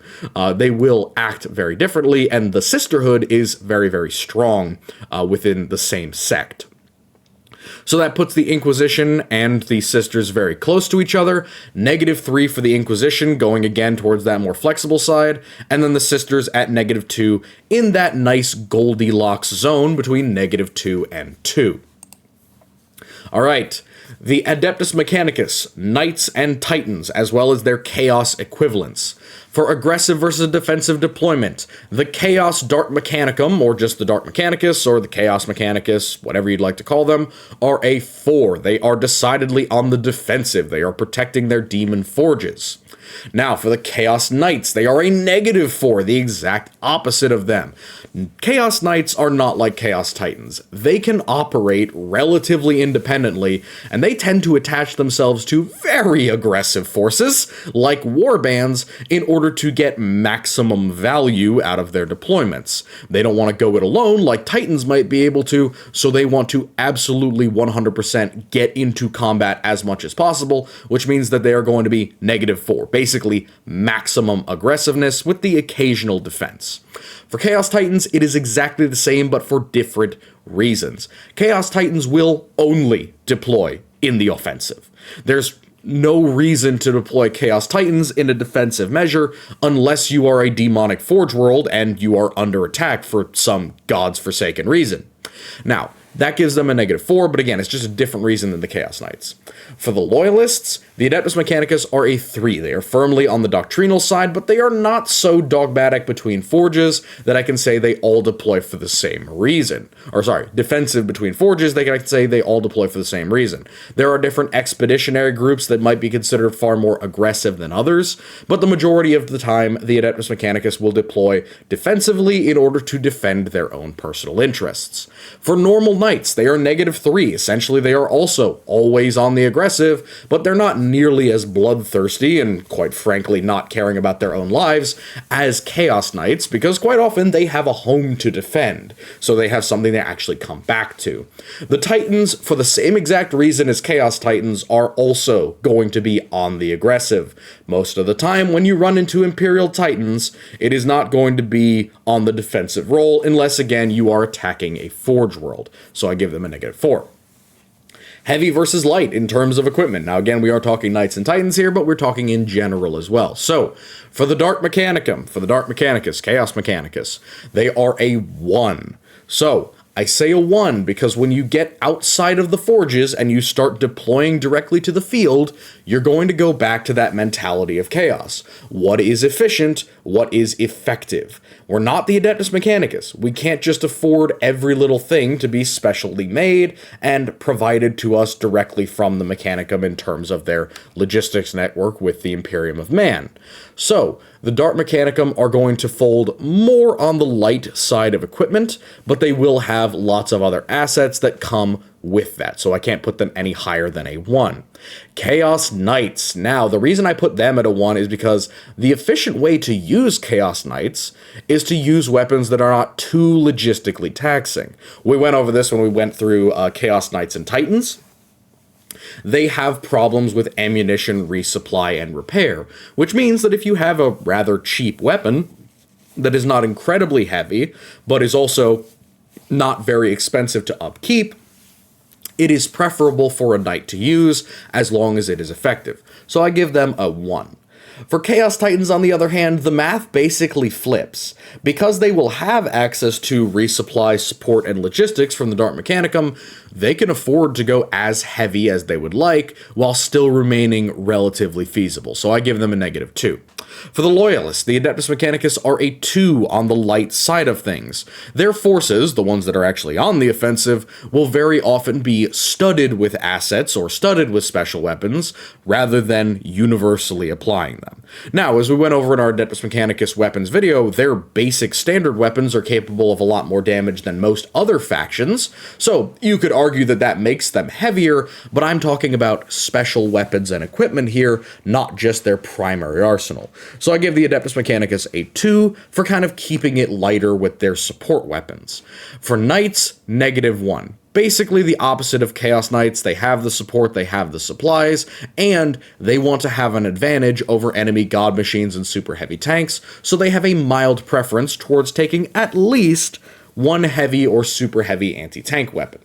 They will act very differently, and the sisterhood is very, very strong within the same sect. So that puts the Inquisition and the Sisters very close to each other. -3 for the Inquisition, going again towards that more flexible side, and then the Sisters at -2 in that nice Goldilocks zone between -2 and 2. All right. The Adeptus Mechanicus, Knights and Titans, as well as their Chaos equivalents. For aggressive versus defensive deployment, the Chaos Dart Mechanicum, or just the Dart Mechanicus, or the Chaos Mechanicus, whatever you'd like to call them, are a 4. They are decidedly on the defensive. They are protecting their demon forges. Now, for the Chaos Knights, they are a -4, the exact opposite of them. Chaos Knights are not like Chaos Titans. They can operate relatively independently, and they tend to attach themselves to very aggressive forces, like warbands, in order to get maximum value out of their deployments. They don't want to go it alone like Titans might be able to, so they want to absolutely 100% get into combat as much as possible, which means that they are going to be -4. Basically, maximum aggressiveness with the occasional defense. For Chaos Titans, it is exactly the same, but for different reasons. Chaos Titans will only deploy in the offensive. There's no reason to deploy Chaos Titans in a defensive measure unless you are a demonic Forge World and you are under attack for some god's forsaken reason. Now, that gives them a -4, but again, it's just a different reason than the Chaos Knights. For the Loyalists, the Adeptus Mechanicus are a 3. They are firmly on the doctrinal side, but they are not so dogmatic between forges that I can say they all deploy for the same reason. Or sorry, defensive between forges, they can say they all deploy for the same reason. There are different expeditionary groups that might be considered far more aggressive than others, but the majority of the time, the Adeptus Mechanicus will deploy defensively in order to defend their own personal interests. For normal Knights, they are -3. Essentially, they are also always on the aggressive, but they're not nearly as bloodthirsty and, quite frankly, not caring about their own lives as Chaos Knights, because quite often they have a home to defend, so they have something to actually come back to. The Titans, for the same exact reason as Chaos Titans, are also going to be on the aggressive. Most of the time, when you run into Imperial Titans, it is not going to be on the defensive role, unless, again, you are attacking a Forge world. So I give them a -4. Heavy versus light in terms of equipment. Now, again, we are talking Knights and Titans here, but we're talking in general as well. So, for the Dark Mechanicus, Chaos Mechanicus, they are a 1. So, I say a 1 because when you get outside of the forges and you start deploying directly to the field, you're going to go back to that mentality of chaos. What is efficient? What is effective? We're not the Adeptus Mechanicus. We can't just afford every little thing to be specially made and provided to us directly from the Mechanicum in terms of their logistics network with the Imperium of Man. So, the Dark Mechanicum are going to fold more on the light side of equipment, but they will have lots of other assets that come with that, so I can't put them any higher than a 1. Chaos Knights. Now, the reason I put them at a 1 is because the efficient way to use Chaos Knights is to use weapons that are not too logistically taxing. We went over this when we went through Chaos Knights and Titans. They have problems with ammunition, resupply, and repair, which means that if you have a rather cheap weapon that is not incredibly heavy, but is also not very expensive to upkeep, it is preferable for a knight to use as long as it is effective. So I give them a 1. For Chaos Titans, on the other hand, the math basically flips. Because they will have access to resupply, support, and logistics from the Dark Mechanicum, they can afford to go as heavy as they would like, while still remaining relatively feasible. So I give them a -2. For the Loyalists, the Adeptus Mechanicus are a 2 on the light side of things. Their forces, the ones that are actually on the offensive, will very often be studded with assets or studded with special weapons, rather than universally applying them. Now, as we went over in our Adeptus Mechanicus weapons video, their basic standard weapons are capable of a lot more damage than most other factions, so you could argue that that makes them heavier, but I'm talking about special weapons and equipment here, not just their primary arsenal. So I give the Adeptus Mechanicus a 2 for kind of keeping it lighter with their support weapons. For Knights, -1. Basically the opposite of Chaos Knights. They have the support, they have the supplies, and they want to have an advantage over enemy god machines and super heavy tanks, so they have a mild preference towards taking at least one heavy or super heavy anti-tank weapon.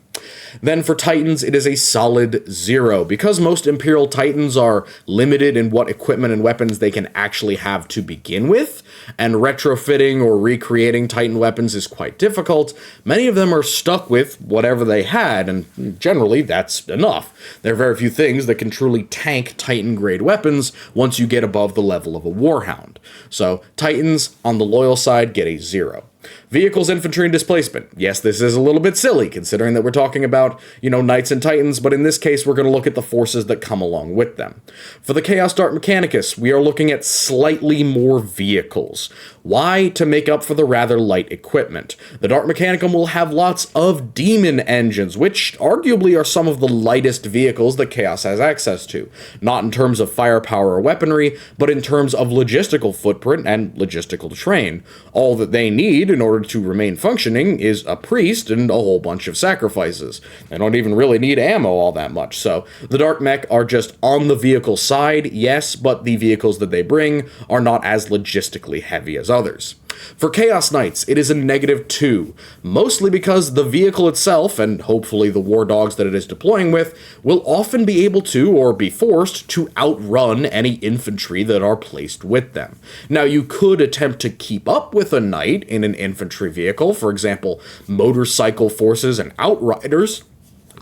Then for Titans, it is a solid 0. Because most Imperial Titans are limited in what equipment and weapons they can actually have to begin with, and retrofitting or recreating Titan weapons is quite difficult, many of them are stuck with whatever they had, and generally that's enough. There are very few things that can truly tank Titan-grade weapons once you get above the level of a Warhound. So Titans, on the loyal side, get a 0. Vehicles, infantry, and displacement. Yes, this is a little bit silly, considering that we're talking about, Knights and Titans, but in this case, we're going to look at the forces that come along with them. For the Chaos Dark Mechanicus, we are looking at slightly more vehicles. Why? To make up for the rather light equipment. The Dark Mechanicum will have lots of demon engines, which arguably are some of the lightest vehicles that Chaos has access to. Not in terms of firepower or weaponry, but in terms of logistical footprint and logistical train. All that they need in order to remain functioning is a priest and a whole bunch of sacrifices. They don't even really need ammo all that much, so the Dark Mech are just on the vehicle side, yes, but the vehicles that they bring are not as logistically heavy as others. For Chaos Knights, it is a -2, mostly because the vehicle itself, and hopefully the war dogs that it is deploying with, will often be able to, or be forced, to outrun any infantry that are placed with them. Now, you could attempt to keep up with a knight in an infantry vehicle, for example, motorcycle forces and outriders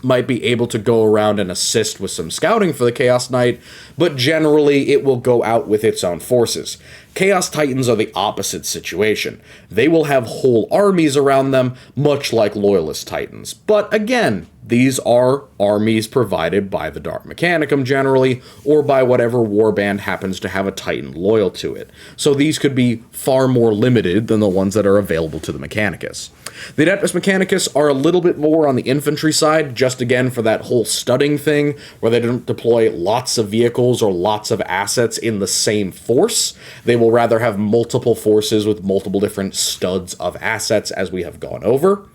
might be able to go around and assist with some scouting for the Chaos Knight, but generally it will go out with its own forces. Chaos Titans are the opposite situation. They will have whole armies around them, much like Loyalist Titans. But again, these are armies provided by the Dark Mechanicum generally, or by whatever warband happens to have a Titan loyal to it. So these could be far more limited than the ones that are available to the Mechanicus. The Adeptus Mechanicus are a little bit more on the infantry side, just again for that whole studding thing, where they don't deploy lots of vehicles or lots of assets in the same force. They will rather have multiple forces with multiple different studs of assets, as we have gone over.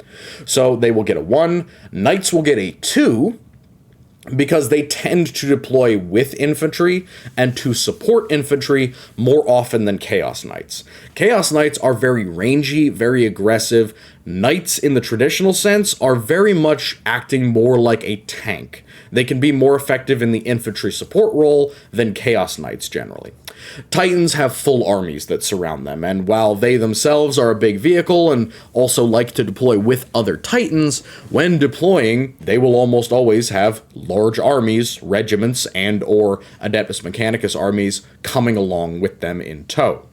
So they will get a 1. Knights will get a 2, because they tend to deploy with infantry and to support infantry more often than Chaos Knights. Chaos Knights are very rangy, very aggressive. Knights, in the traditional sense, are very much acting more like a tank. They can be more effective in the infantry support role than Chaos Knights generally. Titans have full armies that surround them, and while they themselves are a big vehicle and also like to deploy with other Titans, when deploying, they will almost always have large armies, regiments, and or Adeptus Mechanicus armies coming along with them in tow.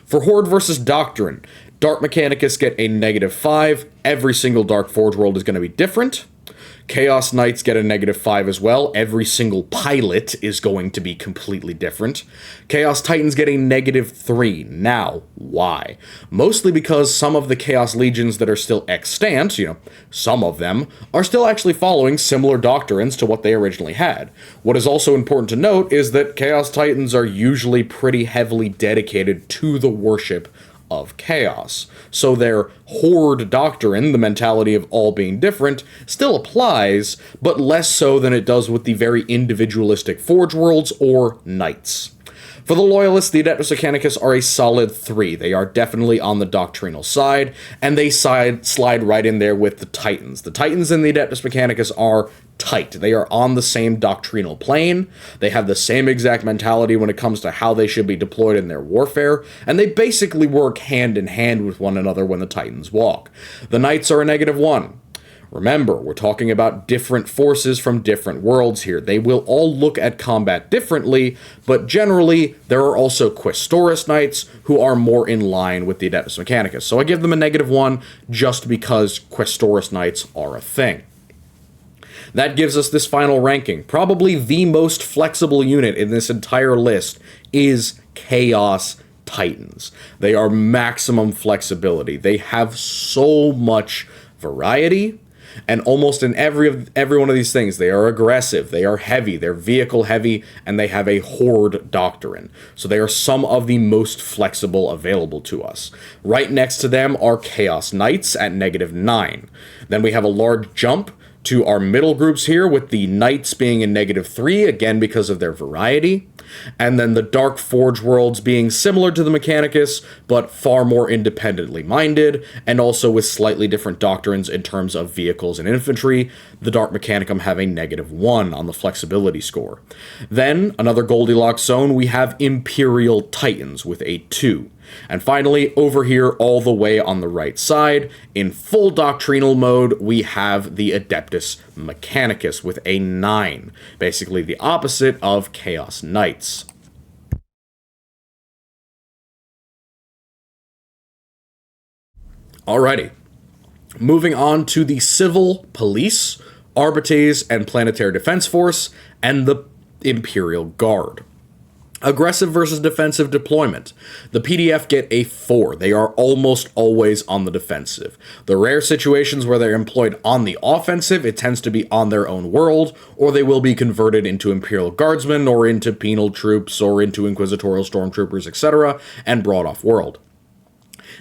For Horde versus Doctrine, Dark Mechanicus get a -5. Every single Dark Forge world is going to be different. Chaos Knights get a -5 as well. Every single pilot is going to be completely different. Chaos Titans get a -3. Now, why? Mostly because some of the Chaos Legions that are still extant, some of them, are still actually following similar doctrines to what they originally had. What is also important to note is that Chaos Titans are usually pretty heavily dedicated to the worship of chaos. So their horde doctrine, the mentality of all being different, still applies, but less so than it does with the very individualistic Forge Worlds or Knights. For the Loyalists, the Adeptus Mechanicus are a solid 3. They are definitely on the doctrinal side, and they slide right in there with the Titans. The Titans and the Adeptus Mechanicus are tight. They are on the same doctrinal plane. They have the same exact mentality when it comes to how they should be deployed in their warfare, and they basically work hand in hand with one another when the Titans walk. The Knights are a -1. Remember, we're talking about different forces from different worlds here. They will all look at combat differently, but generally, there are also Questoris Knights who are more in line with the Adeptus Mechanicus. So I give them a -1 just because Questoris Knights are a thing. That gives us this final ranking. Probably the most flexible unit in this entire list is Chaos Titans. They are maximum flexibility. They have so much variety. And almost in every one of these things, they are aggressive, they are heavy, they're vehicle heavy, and they have a horde doctrine. So they are some of the most flexible available to us. Right next to them are Chaos Knights at -9. Then we have a large jump to our middle groups here, with the Knights being in -3, again because of their variety. And then the Dark Forge worlds being similar to the Mechanicus, but far more independently minded, and also with slightly different doctrines in terms of vehicles and infantry. The Dark Mechanicum have a -1 on the flexibility score. Then, another Goldilocks zone, we have Imperial Titans with a 2. And finally, over here, all the way on the right side, in full doctrinal mode, we have the Adeptus Mechanicus with a 9. Basically the opposite of Chaos Knights. Alrighty. Moving on to the Civil Police, Arbites, and Planetary Defense Force, and the Imperial Guard. Aggressive versus defensive deployment. The PDF get a 4. They are almost always on the defensive. The rare situations where they're employed on the offensive, it tends to be on their own world, or they will be converted into Imperial Guardsmen, or into penal troops, or into Inquisitorial Stormtroopers, etc., and brought off world.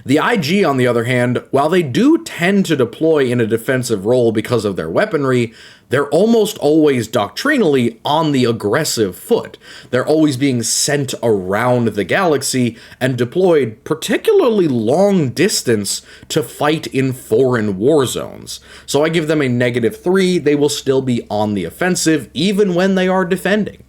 The IG, on the other hand, while they do tend to deploy in a defensive role because of their weaponry, they're almost always doctrinally on the aggressive foot. They're always being sent around the galaxy and deployed particularly long distance to fight in foreign war zones. So I give them a -3. They will still be on the offensive even when they are defending.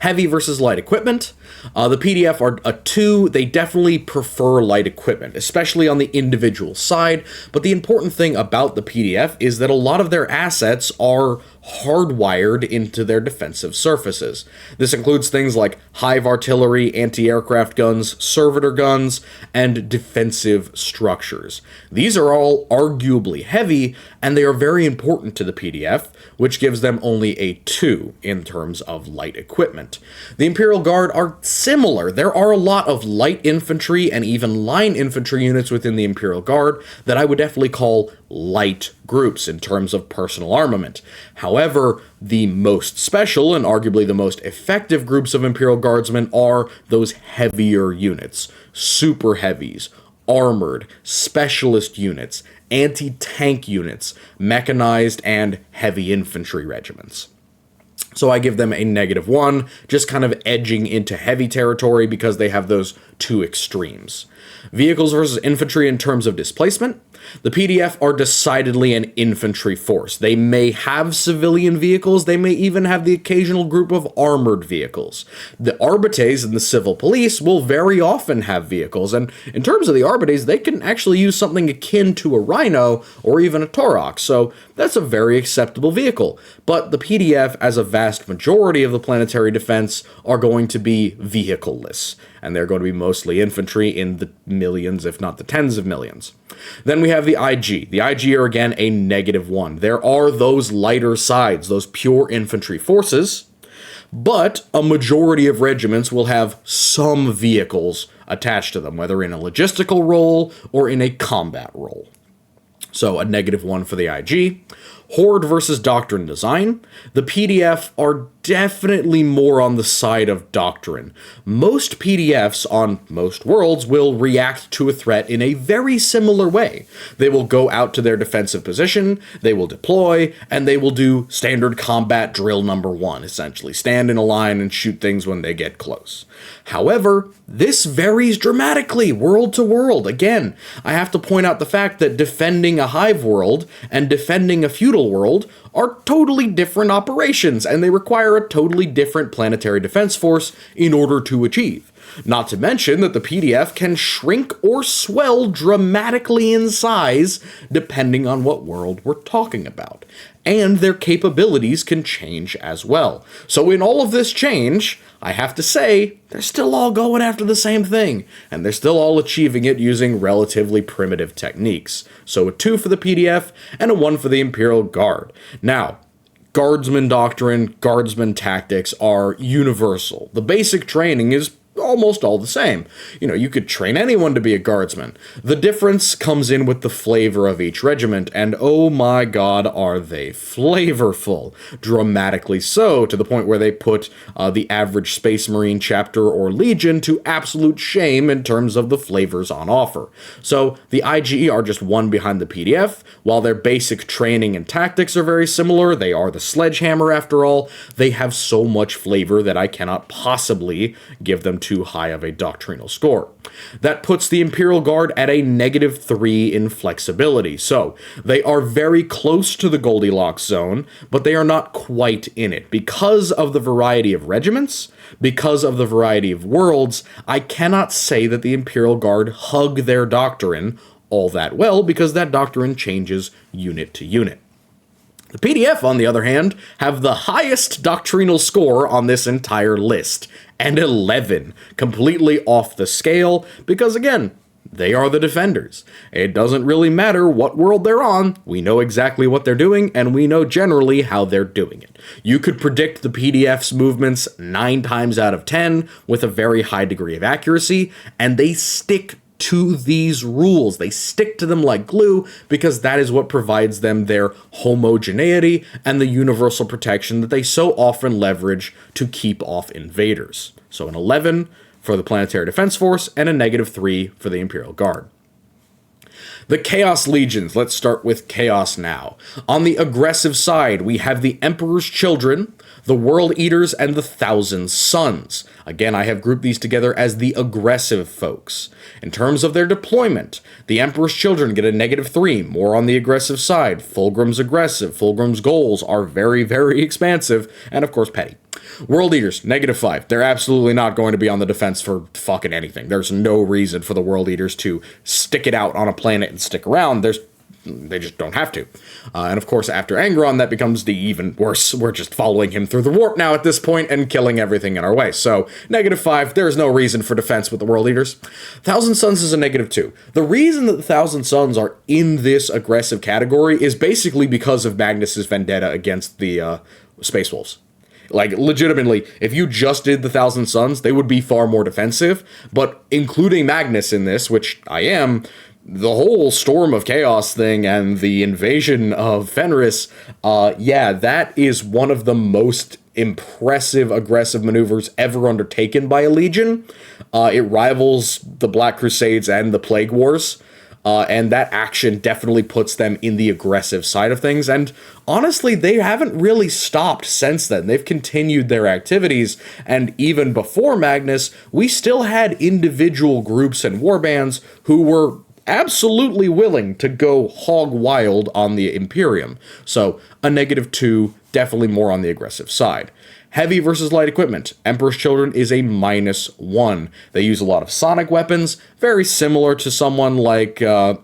Heavy versus light equipment. The PDF are a 2. They definitely prefer light equipment, especially on the individual side. But the important thing about the PDF is that a lot of their assets are hardwired into their defensive surfaces. This includes things like hive artillery, anti-aircraft guns, servitor guns, and defensive structures. These are all arguably heavy, and they are very important to the PDF, which gives them only a 2 in terms of light equipment. The Imperial Guard are similar. There are a lot of light infantry and even line infantry units within the Imperial Guard that I would definitely call light groups in terms of personal armament. However, the most special and arguably the most effective groups of Imperial Guardsmen are those heavier units, super-heavies, armored, specialist units, anti-tank units, mechanized, and heavy infantry regiments. So I give them a -1, just kind of edging into heavy territory because they have those 2 extremes. Vehicles versus infantry in terms of displacement. The PDF are decidedly an infantry force. They may have civilian vehicles, they may even have the occasional group of armored vehicles. The Arbites and the civil police will very often have vehicles, and in terms of the Arbites, they can actually use something akin to a Rhino or even a Taurox, so that's a very acceptable vehicle. But the PDF, as a vast majority of the planetary defense, are going to be vehicleless, and they're going to be mostly infantry in the millions, if not the tens of millions. Then we have the IG. The IG are again a -1. There are those lighter sides, those pure infantry forces, but a majority of regiments will have some vehicles attached to them, whether in a logistical role or in a combat role. So a -1 for the IG. Horde versus Doctrine design. The PDF are definitely more on the side of Doctrine. Most PDFs on most worlds will react to a threat in a very similar way. They will go out to their defensive position, they will deploy, and they will do standard combat drill number 1, essentially. Stand in a line and shoot things when they get close. However, this varies dramatically world to world. Again, I have to point out the fact that defending a hive world and defending a feudal world are totally different operations, and they require a totally different planetary defense force in order to achieve. Not to mention that the PDF can shrink or swell dramatically in size depending on what world we're talking about. And their capabilities can change as well. So in all of this change, I have to say, they're still all going after the same thing, and they're still all achieving it using relatively primitive techniques. So a 2 for the PDF, and a 1 for the Imperial Guard. Now, Guardsman Doctrine, Guardsman tactics are universal. The basic training is almost all the same. You know, you could train anyone to be a guardsman. The difference comes in with the flavor of each regiment, and oh my god, are they flavorful. Dramatically so, to the point where they put the average Space Marine chapter or legion to absolute shame in terms of the flavors on offer. So the IGE are just 1 behind the PDF. While their basic training and tactics are very similar, they are the sledgehammer after all, they have so much flavor that I cannot possibly give them too high of a doctrinal score. That puts the Imperial Guard at a -3 in flexibility, so they are very close to the Goldilocks zone, but they are not quite in it. Because of the variety of regiments, because of the variety of worlds, I cannot say that the Imperial Guard hug their doctrine all that well, because that doctrine changes unit to unit. The PDF, on the other hand, have the highest doctrinal score on this entire list, and 11, completely off the scale, because again, they are the defenders. It doesn't really matter what world they're on, we know exactly what they're doing, and we know generally how they're doing it. You could predict the PDF's movements 9 times out of 10 with a very high degree of accuracy, and they stick to these rules. They stick to them like glue because that is what provides them their homogeneity and the universal protection that they so often leverage to keep off invaders. So an 11 for the Planetary Defense Force and a -3 for the Imperial Guard. The Chaos Legions. Let's start with Chaos now. On the aggressive side, we have the Emperor's Children, the World Eaters, and the Thousand Sons. Again, I have grouped these together as the aggressive folks. In terms of their deployment, the Emperor's Children get a -3, more on the aggressive side. Fulgrim's aggressive. Fulgrim's goals are very, very expansive, and of course petty. World Eaters, -5. They're absolutely not going to be on the defense for fucking anything. There's no reason for the World Eaters to stick it out on a planet and stick around. They just don't have to. And of course, after Angron, that becomes the even worse. We're just following him through the warp now at this point and killing everything in our way. So, -5, there's no reason for defense with the World Eaters. Thousand Sons is a -2. The reason that the Thousand Sons are in this aggressive category is basically because of Magnus's vendetta against the Space Wolves. Like, legitimately, if you just did the Thousand Sons, they would be far more defensive, but including Magnus in this, which I am, the whole Storm of Chaos thing and the invasion of Fenris, yeah, that is one of the most impressive aggressive maneuvers ever undertaken by a Legion. It rivals the Black Crusades and the Plague Wars. And that action definitely puts them in the aggressive side of things. And honestly, they haven't really stopped since then. They've continued their activities. And even before Magnus, we still had individual groups and warbands who were absolutely willing to go hog wild on the Imperium. So a -2, definitely more on the aggressive side. Heavy versus light equipment. Emperor's Children is a -1. They use a lot of sonic weapons, very similar to someone like the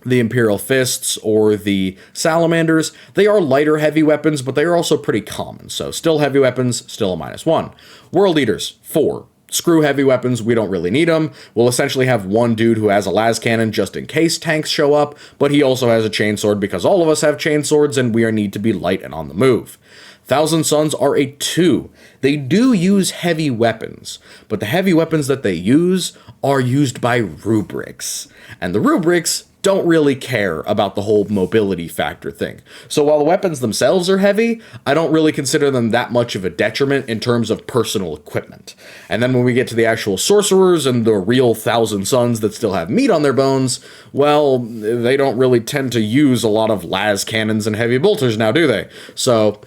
Imperial Fists or the Salamanders. They are lighter heavy weapons, but they are also pretty common. So still heavy weapons, still a -1. World Eaters, 4. Screw heavy weapons, we don't really need them. We'll essentially have one dude who has a las cannon just in case tanks show up, but he also has a chainsword because all of us have chainswords and we need to be light and on the move. Thousand Sons are a 2. They do use heavy weapons, but the heavy weapons that they use are used by rubrics. And the rubrics don't really care about the whole mobility factor thing. So while the weapons themselves are heavy, I don't really consider them that much of a detriment in terms of personal equipment. And then when we get to the actual sorcerers and the real Thousand Sons that still have meat on their bones, well, they don't really tend to use a lot of las cannons and heavy bolters now, do they? So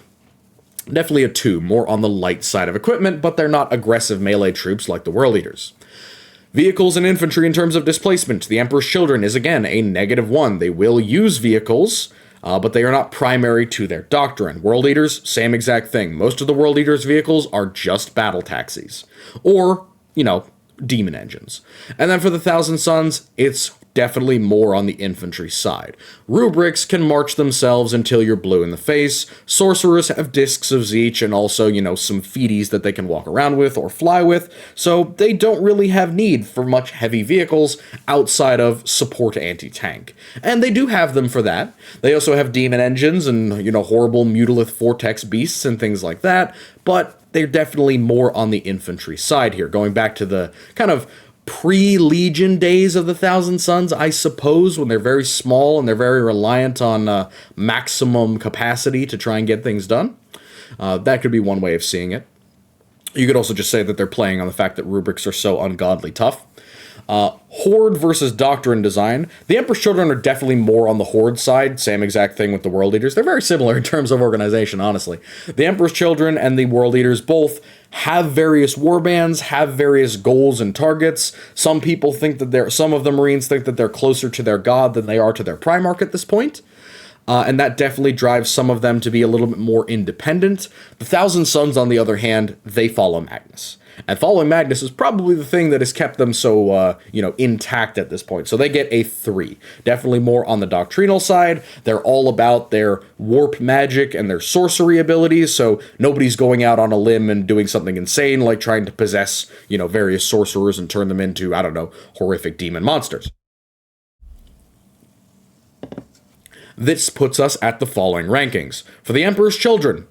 definitely a 2, more on the light side of equipment, but they're not aggressive melee troops like the World Eaters. Vehicles and infantry in terms of displacement. The Emperor's Children is again a -1. They will use vehicles, but they are not primary to their doctrine. World Eaters, same exact thing. Most of the World Eaters' vehicles are just battle taxis. Or, demon engines. And then for the Thousand Sons, it's definitely more on the infantry side. Rubrics can march themselves until you're blue in the face. Sorcerers have discs of Zeech and also, some feeties that they can walk around with or fly with, so they don't really have need for much heavy vehicles outside of support anti-tank. And they do have them for that. They also have demon engines and, horrible mutilith vortex beasts and things like that, but they're definitely more on the infantry side here, going back to the kind of pre-Legion days of the Thousand Sons, I suppose, when they're very small and they're very reliant on maximum capacity to try and get things done. That could be one way of seeing it. You could also just say that they're playing on the fact that rubrics are so ungodly tough. Horde versus Doctrine design. The Emperor's Children are definitely more on the Horde side. Same exact thing with the World Eaters. They're very similar in terms of organization, honestly. The Emperor's Children and the World Eaters both have various warbands, have various goals and targets. Some people think that some of the Marines think that they're closer to their god than they are to their Primarch at this point. And that definitely drives some of them to be a little bit more independent. The Thousand Sons, on the other hand, they follow Magnus. And following Magnus is probably the thing that has kept them so, intact at this point. So they get a 3. Definitely more on the doctrinal side. They're all about their warp magic and their sorcery abilities, so nobody's going out on a limb and doing something insane like trying to possess, various sorcerers and turn them into, horrific demon monsters. This puts us at the following rankings. For the Emperor's Children,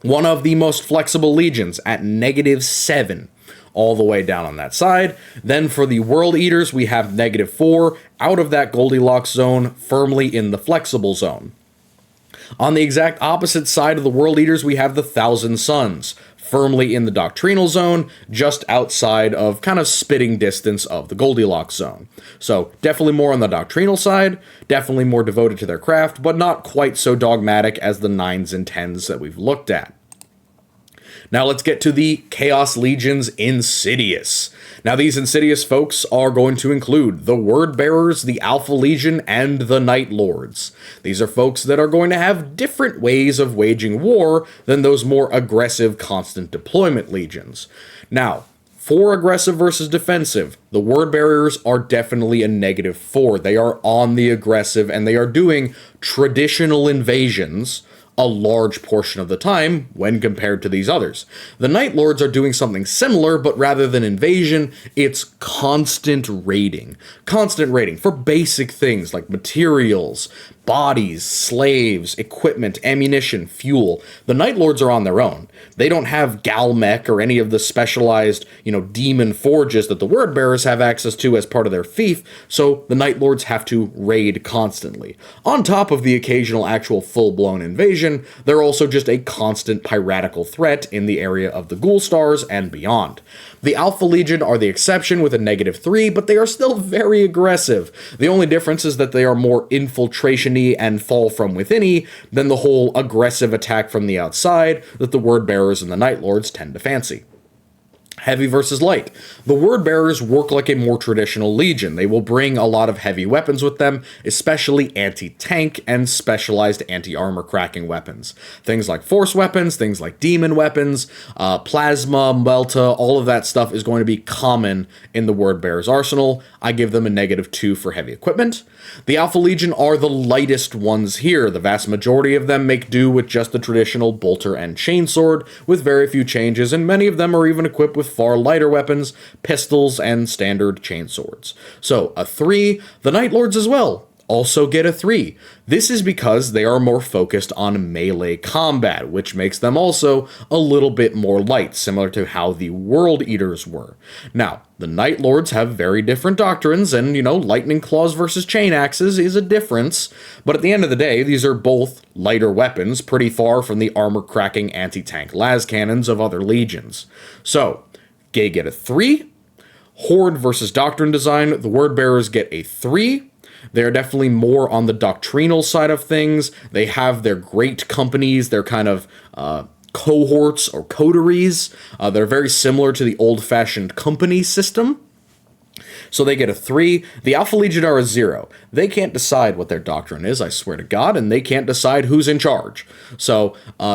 one of the most flexible legions at -7, all the way down on that side. Then for the World Eaters, we have -4, out of that Goldilocks zone, firmly in the flexible zone. On the exact opposite side of the World Eaters, we have the Thousand Sons, firmly in the doctrinal zone, just outside of kind of spitting distance of the Goldilocks zone. So definitely more on the doctrinal side, definitely more devoted to their craft, but not quite so dogmatic as the 9s and 10s that we've looked at. Now let's get to the Chaos Legion's Insidious. Now these Insidious folks are going to include the Word Bearers, the Alpha Legion, and the Night Lords. These are folks that are going to have different ways of waging war than those more aggressive constant deployment legions. Now, for aggressive versus defensive, the Word Bearers are definitely a -4. They are on the aggressive and they are doing traditional invasions a large portion of the time when compared to these others. The Night Lords are doing something similar, but rather than invasion, it's constant raiding. Constant raiding for basic things like materials, bodies, slaves, equipment, ammunition, fuel. The Night Lords are on their own. They don't have Galmech or any of the specialized, demon forges that the Word Bearers have access to as part of their fief, so the Night Lords have to raid constantly. On top of the occasional actual full-blown invasion, they're also just a constant piratical threat in the area of the Ghoul Stars and beyond. The Alpha Legion are the exception with a -3, but they are still very aggressive. The only difference is that they are more infiltration-y and fall from within-y than the whole aggressive attack from the outside that the Word Bearers and the Night Lords tend to fancy. Heavy versus light. The Word Bearers work like a more traditional legion. They will bring a lot of heavy weapons with them, especially anti-tank and specialized anti-armor cracking weapons. Things like force weapons, things like demon weapons, plasma, melta, all of that stuff is going to be common in the Word Bearers' arsenal. I give them a -2 for heavy equipment. The Alpha Legion are the lightest ones here. The vast majority of them make do with just the traditional bolter and chainsword, with very few changes, and many of them are even equipped with far lighter weapons, pistols, and standard chainswords. So, a 3. The Night Lords as well also get a 3. This is because they are more focused on melee combat, which makes them also a little bit more light, similar to how the World Eaters were. Now, the Night Lords have very different doctrines, and, lightning claws versus chain axes is a difference, but at the end of the day, these are both lighter weapons, pretty far from the armor-cracking anti-tank las cannons of other legions. So, they get a 3. Horde versus Doctrine design, the Word Bearers get a 3. They're definitely more on the doctrinal side of things. They have their great companies, their kind of cohorts or coteries. They're very similar to the old-fashioned company system. So they get a 3. The Alpha Legion are a 0. They can't decide what their doctrine is, I swear to God, and they can't decide who's in charge. So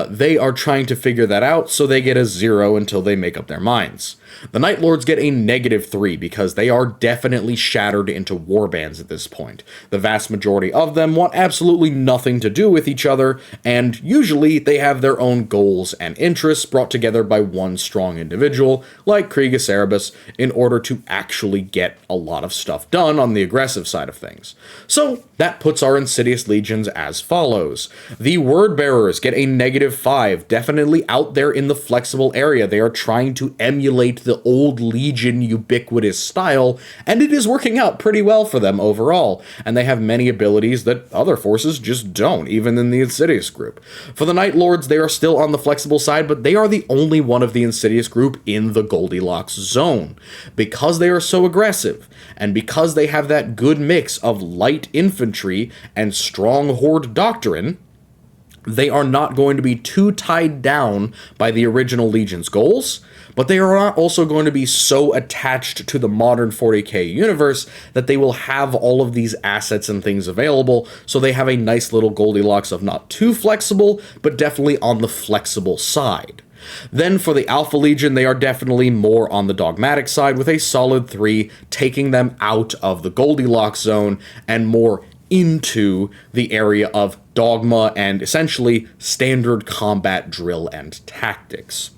they are trying to figure that out, so they get a 0 until they make up their minds. The Night Lords get a -3 because they are definitely shattered into warbands at this point. The vast majority of them want absolutely nothing to do with each other, and usually they have their own goals and interests brought together by one strong individual, like Kriegus Erebus, in order to actually get a lot of stuff done on the aggressive side of things. So that puts our Insidious legions as follows. The Word Bearers get a -5, definitely out there in the flexible area. They are trying to emulate the old Legion ubiquitous style, and it is working out pretty well for them overall, and they have many abilities that other forces just don't, even in the Insidious group. For the Night Lords, they are still on the flexible side, but they are the only one of the Insidious group in the Goldilocks zone. Because they are so aggressive, and because they have that good mix of light infantry and strong horde doctrine, they are not going to be too tied down by the original Legion's goals, but they are not also going to be so attached to the modern 40k universe that they will have all of these assets and things available, so they have a nice little Goldilocks of not too flexible, but definitely on the flexible side. Then for the Alpha Legion, they are definitely more on the dogmatic side with a solid 3, taking them out of the Goldilocks zone and more into the area of dogma and essentially standard combat drill and tactics.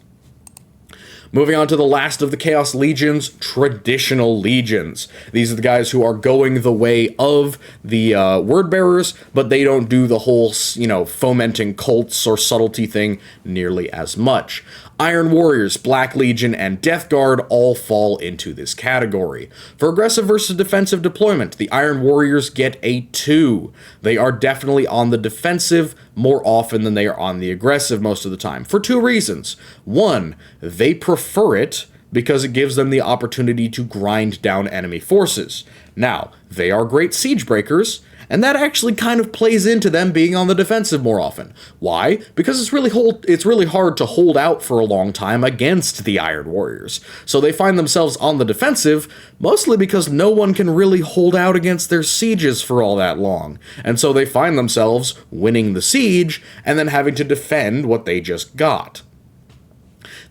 Moving on to the last of the Chaos Legions, Traditional Legions. These are the guys who are going the way of the Word Bearers, but they don't do the whole, fomenting cults or subtlety thing nearly as much. Iron Warriors, Black Legion, and Death Guard all fall into this category. For aggressive versus defensive deployment, the Iron Warriors get a 2. They are definitely on the defensive more often than they are on the aggressive most of the time, for 2 reasons. 1, they prefer it because it gives them the opportunity to grind down enemy forces. Now, they are great siege breakers, and that actually kind of plays into them being on the defensive more often. Why? Because it's really hard to hold out for a long time against the Iron Warriors. So they find themselves on the defensive, mostly because no one can really hold out against their sieges for all that long. And so they find themselves winning the siege, and then having to defend what they just got.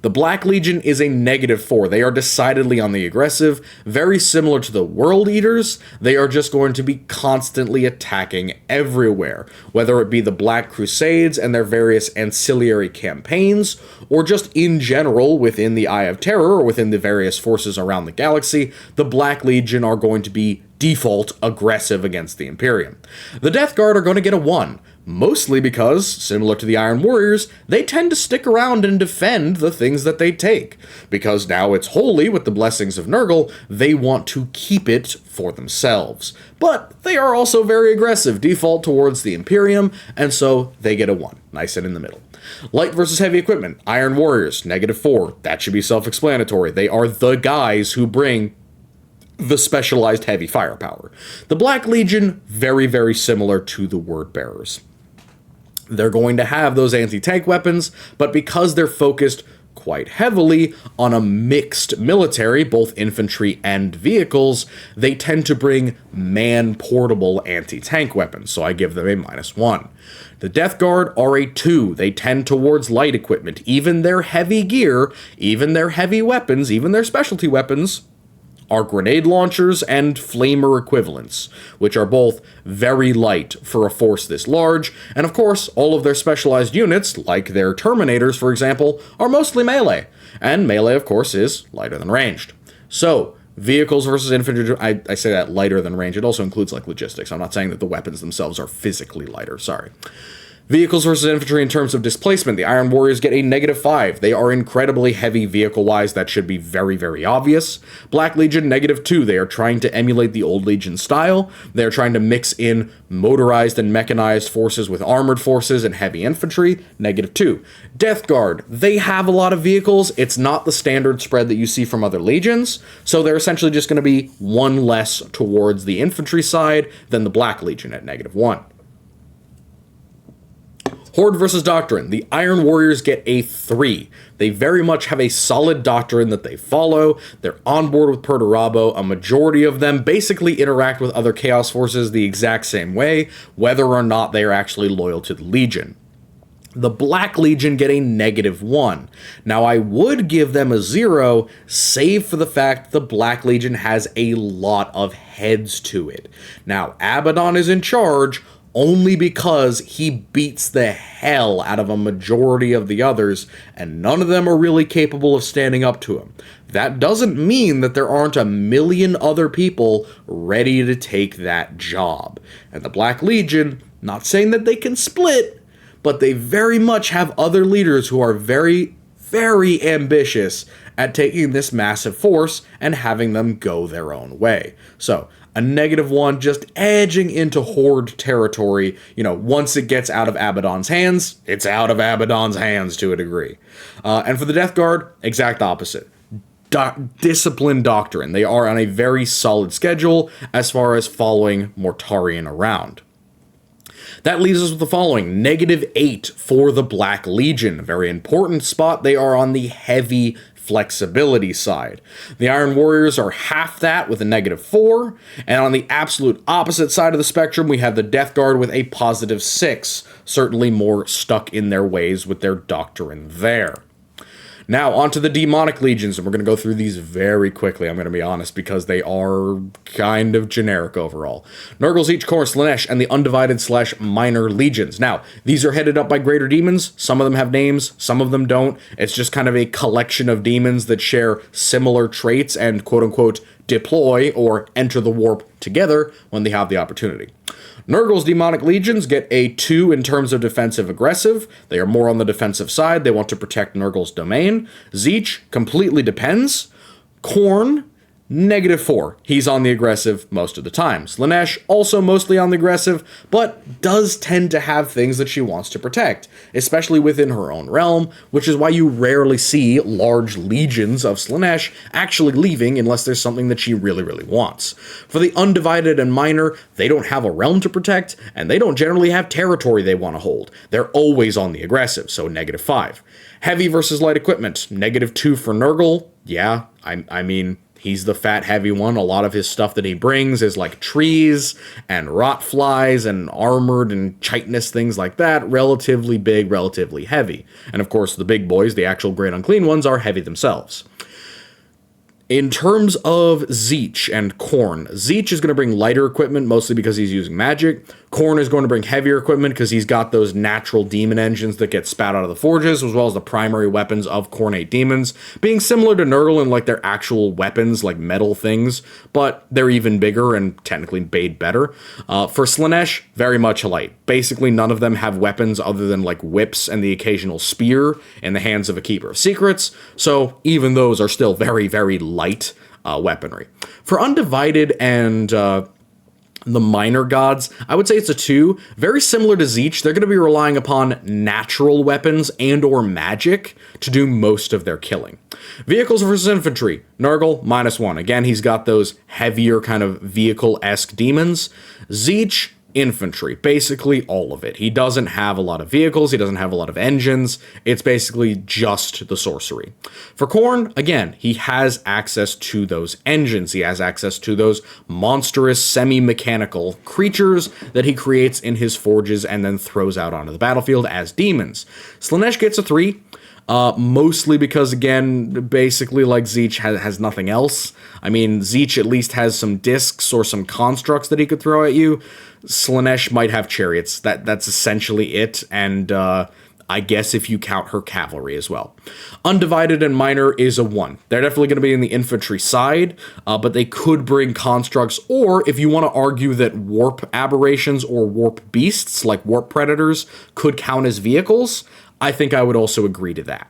The Black Legion is a -4. They are decidedly on the aggressive, very similar to the World Eaters. They are just going to be constantly attacking everywhere, whether it be the Black Crusades and their various ancillary campaigns, or just in general within the Eye of Terror or within the various forces around the galaxy. The Black Legion are going to be default aggressive against the Imperium. The Death Guard are going to get a 1. Mostly because, similar to the Iron Warriors, they tend to stick around and defend the things that they take. Because now it's holy with the blessings of Nurgle, they want to keep it for themselves. But they are also very aggressive, default towards the Imperium, and so they get a 1. Nice and in the middle. Light versus heavy equipment. Iron Warriors, -4. That should be self-explanatory. They are the guys who bring the specialized heavy firepower. The Black Legion, very, very similar to the Word Bearers. They're going to have those anti-tank weapons, but because they're focused quite heavily on a mixed military, both infantry and vehicles, they tend to bring man-portable anti-tank weapons, so I give them a -1. The Death Guard are a 2. They tend towards light equipment. Even their heavy gear, even their heavy weapons, even their specialty weapons are grenade launchers and flamer equivalents, which are both very light for a force this large, and of course, all of their specialized units, like their Terminators, for example, are mostly melee, and melee, of course, is lighter than ranged. So, vehicles versus infantry, I say that lighter than range, it also includes, like, logistics. I'm not saying that the weapons themselves are physically lighter, sorry. Vehicles versus infantry in terms of displacement. The Iron Warriors get a -5. They are incredibly heavy vehicle-wise. That should be very, very obvious. Black Legion, -2. They are trying to emulate the Old Legion style. They are trying to mix in motorized and mechanized forces with armored forces and heavy infantry, -2. Death Guard, they have a lot of vehicles. It's not the standard spread that you see from other legions, so they're essentially just going to be 1 less towards the infantry side than the Black Legion at -1. Horde versus Doctrine. The Iron Warriors get a 3. They very much have a solid doctrine that they follow. They're on board with Perturabo. A majority of them basically interact with other Chaos forces the exact same way, whether or not they are actually loyal to the Legion. The Black Legion get a -1. Now, I would give them a 0, save for the fact the Black Legion has a lot of heads to it. Now, Abaddon is in charge only because he beats the hell out of a majority of the others, and none of them are really capable of standing up to him. That doesn't mean that there aren't a million other people ready to take that job. And the Black Legion, not saying that they can split, but they very much have other leaders who are very, very ambitious at taking this massive force and having them go their own way. So, a -1, just edging into Horde territory. You know, once it gets out of Abaddon's hands, it's out of Abaddon's hands to a degree. And for the Death Guard, exact opposite. Disciplined Doctrine. They are on a very solid schedule as far as following Mortarion around. That leaves us with the following. -8 for the Black Legion. Very important spot. They are on the heavy flexibility side. The Iron Warriors are half that with a -4, and on the absolute opposite side of the spectrum, we have the Death Guard with a +6, certainly more stuck in their ways with their doctrine there. Now, onto the Demonic Legions, and we're going to go through these very quickly, I'm going to be honest, because they are kind of generic overall. Nurgle, Siege, Khorne, Slaanesh, and the Undivided/Minor Legions. Now, these are headed up by greater demons. Some of them have names, some of them don't. It's just kind of a collection of demons that share similar traits and quote-unquote deploy or enter the warp together when they have the opportunity. Nurgle's Demonic Legions get a 2 in terms of defensive aggressive. They are more on the defensive side. They want to protect Nurgle's domain. Zeech completely depends. Khorne, -4. He's on the aggressive most of the time. Slaanesh, also mostly on the aggressive, but does tend to have things that she wants to protect, especially within her own realm, which is why you rarely see large legions of Slaanesh actually leaving unless there's something that she really, really wants. For the Undivided and Minor, they don't have a realm to protect, and they don't generally have territory they want to hold. They're always on the aggressive, so -5. Heavy versus light equipment, -2 for Nurgle. Yeah, I mean, he's the fat, heavy one. A lot of his stuff that he brings is like trees and rot flies and armored and chitinous things like that. Relatively big, relatively heavy. And of course, the big boys, the actual great unclean ones, are heavy themselves. In terms of Tzeentch and Khorne, Tzeentch is going to bring lighter equipment, mostly because he's using magic. Khorne is going to bring heavier equipment because he's got those natural demon engines that get spat out of the forges, as well as the primary weapons of Khornate demons, being similar to Nurgle in like their actual weapons, like metal things, but they're even bigger and technically made better. For Slaanesh, very much light. Basically, none of them have weapons other than like whips and the occasional spear in the hands of a Keeper of Secrets, so even those are still very, very light weaponry. For Undivided and the minor gods, I would say it's a 2. Very similar to Tzeentch, they're going to be relying upon natural weapons and or magic to do most of their killing. Vehicles versus infantry. Nurgle, -1. Again, he's got those heavier kind of vehicle-esque demons. Tzeentch, infantry, basically all of it. He doesn't have a lot of vehicles, he doesn't have a lot of engines, it's basically just the sorcery. For Khorne, again, he has access to those engines, he has access to those monstrous semi-mechanical creatures that he creates in his forges and then throws out onto the battlefield as demons. Slaanesh gets a 3, mostly because, again, basically like Tzeentch has nothing else. I mean, Tzeentch at least has some discs or some constructs that he could throw at you. Slaanesh might have chariots. That's essentially it, and I guess if you count her cavalry as well. Undivided and Minor is a 1. They're definitely going to be in the infantry side, but they could bring constructs, or if you want to argue that warp aberrations or warp beasts, like warp predators, could count as vehicles, I think I would also agree to that.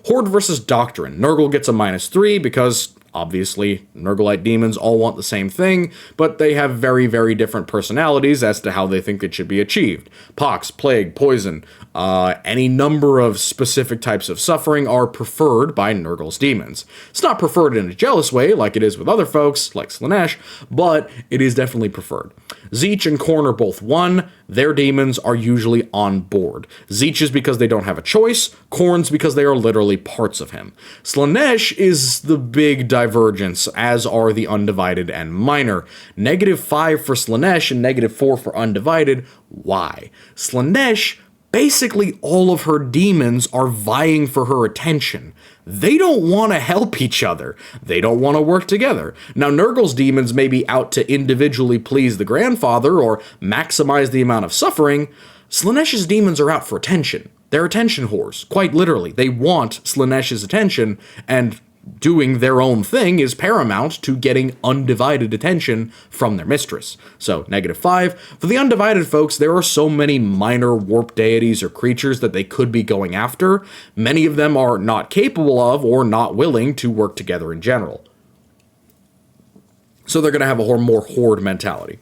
Horde versus Doctrine. Nurgle gets a -3 because, obviously, Nurglite demons all want the same thing, but they have very, very different personalities as to how they think it should be achieved. Pox, plague, poison, any number of specific types of suffering are preferred by Nurgle's demons. It's not preferred in a jealous way like it is with other folks, like Slaanesh, but it is definitely preferred. Tzeentch and Khorne are both 1. Their demons are usually on board. Tzeentch is because they don't have a choice, Khorne's because they are literally parts of him. Slaanesh is the big divergence, as are the Undivided and Minor. -5 for Slaanesh and -4 for Undivided. Why? Slaanesh, basically all of her demons are vying for her attention. They don't want to help each other. They don't want to work together. Now, Nurgle's demons may be out to individually please the grandfather or maximize the amount of suffering. Slaanesh's demons are out for attention. They're attention whores, quite literally. They want Slaanesh's attention, and doing their own thing is paramount to getting undivided attention from their mistress. So, -5. For the Undivided folks, there are so many minor warp deities or creatures that they could be going after. Many of them are not capable of or not willing to work together in general. So they're going to have a more horde mentality.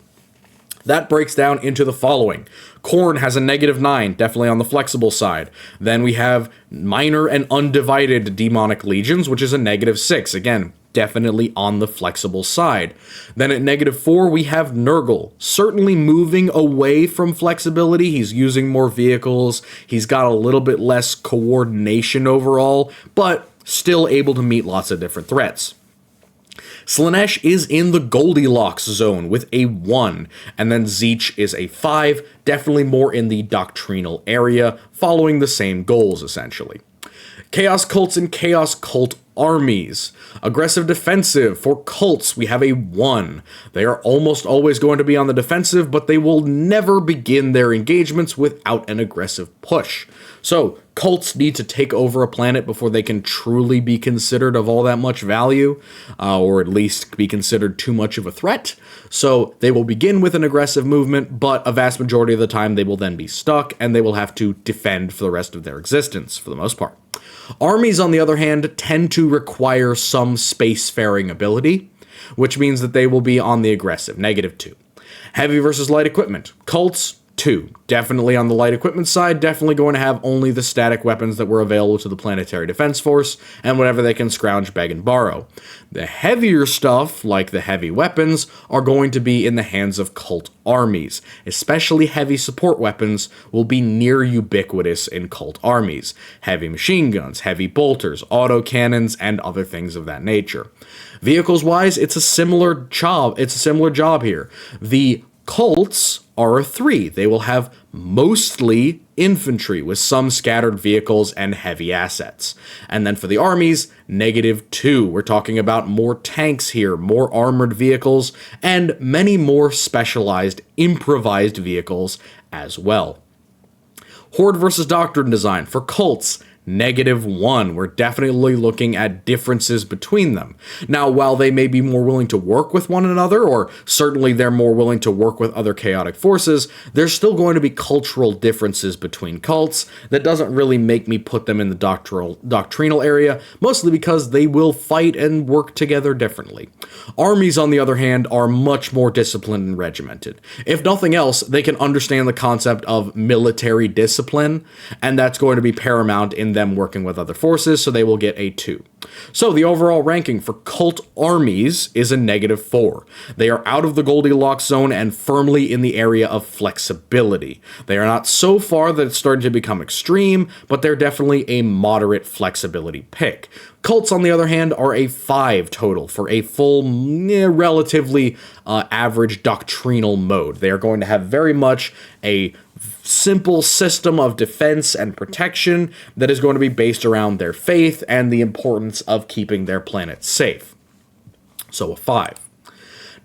That breaks down into the following. Khorne has a -9, definitely on the flexible side. Then we have Minor and Undivided Demonic Legions, which is a -6. Again, definitely on the flexible side. Then at -4, we have Nurgle, certainly moving away from flexibility. He's using more vehicles. He's got a little bit less coordination overall, but still able to meet lots of different threats. Slaanesh is in the Goldilocks zone with a 1, and then Tzeentch is a 5, definitely more in the doctrinal area, following the same goals, essentially. Chaos cults and chaos cult armies. Aggressive defensive. For cults, we have a 1. They are almost always going to be on the defensive, but they will never begin their engagements without an aggressive push. So, cults need to take over a planet before they can truly be considered of all that much value, or at least be considered too much of a threat. So, they will begin with an aggressive movement, but a vast majority of the time they will then be stuck, and they will have to defend for the rest of their existence, for the most part. Armies, on the other hand, tend to require some spacefaring ability. which means that they will be on the aggressive, -2. Heavy versus light equipment. Cults, 2. Definitely on the light equipment side, definitely going to have only the static weapons that were available to the Planetary Defense Force, and whatever they can scrounge, beg, and borrow. The heavier stuff, like the heavy weapons, are going to be in the hands of cult armies. Especially heavy support weapons will be near ubiquitous in cult armies. Heavy machine guns, heavy bolters, autocannons, and other things of that nature. Vehicles-wise, it's a similar job here. The cults are a 3. They will have mostly infantry with some scattered vehicles and heavy assets. And then for the armies, -2. We're talking about more tanks here, more armored vehicles, and many more specialized improvised vehicles as well. Horde versus Doctrine design. For cults, -1. We're definitely looking at differences between them. Now, while they may be more willing to work with one another, or certainly they're more willing to work with other chaotic forces, there's still going to be cultural differences between cults that doesn't really make me put them in the doctrinal area, mostly because they will fight and work together differently. Armies, on the other hand, are much more disciplined and regimented. If nothing else, they can understand the concept of military discipline, and that's going to be paramount in them working with other forces, so they will get a 2. So the overall ranking for cult armies is a -4. They are out of the Goldilocks zone and firmly in the area of flexibility. They are not so far that it's starting to become extreme, but they're definitely a moderate flexibility pick. Cults, on the other hand, are a 5 total for a full, relatively average doctrinal mode. They are going to have very much a simple system of defense and protection that is going to be based around their faith and the importance of keeping their planet safe. So a 5.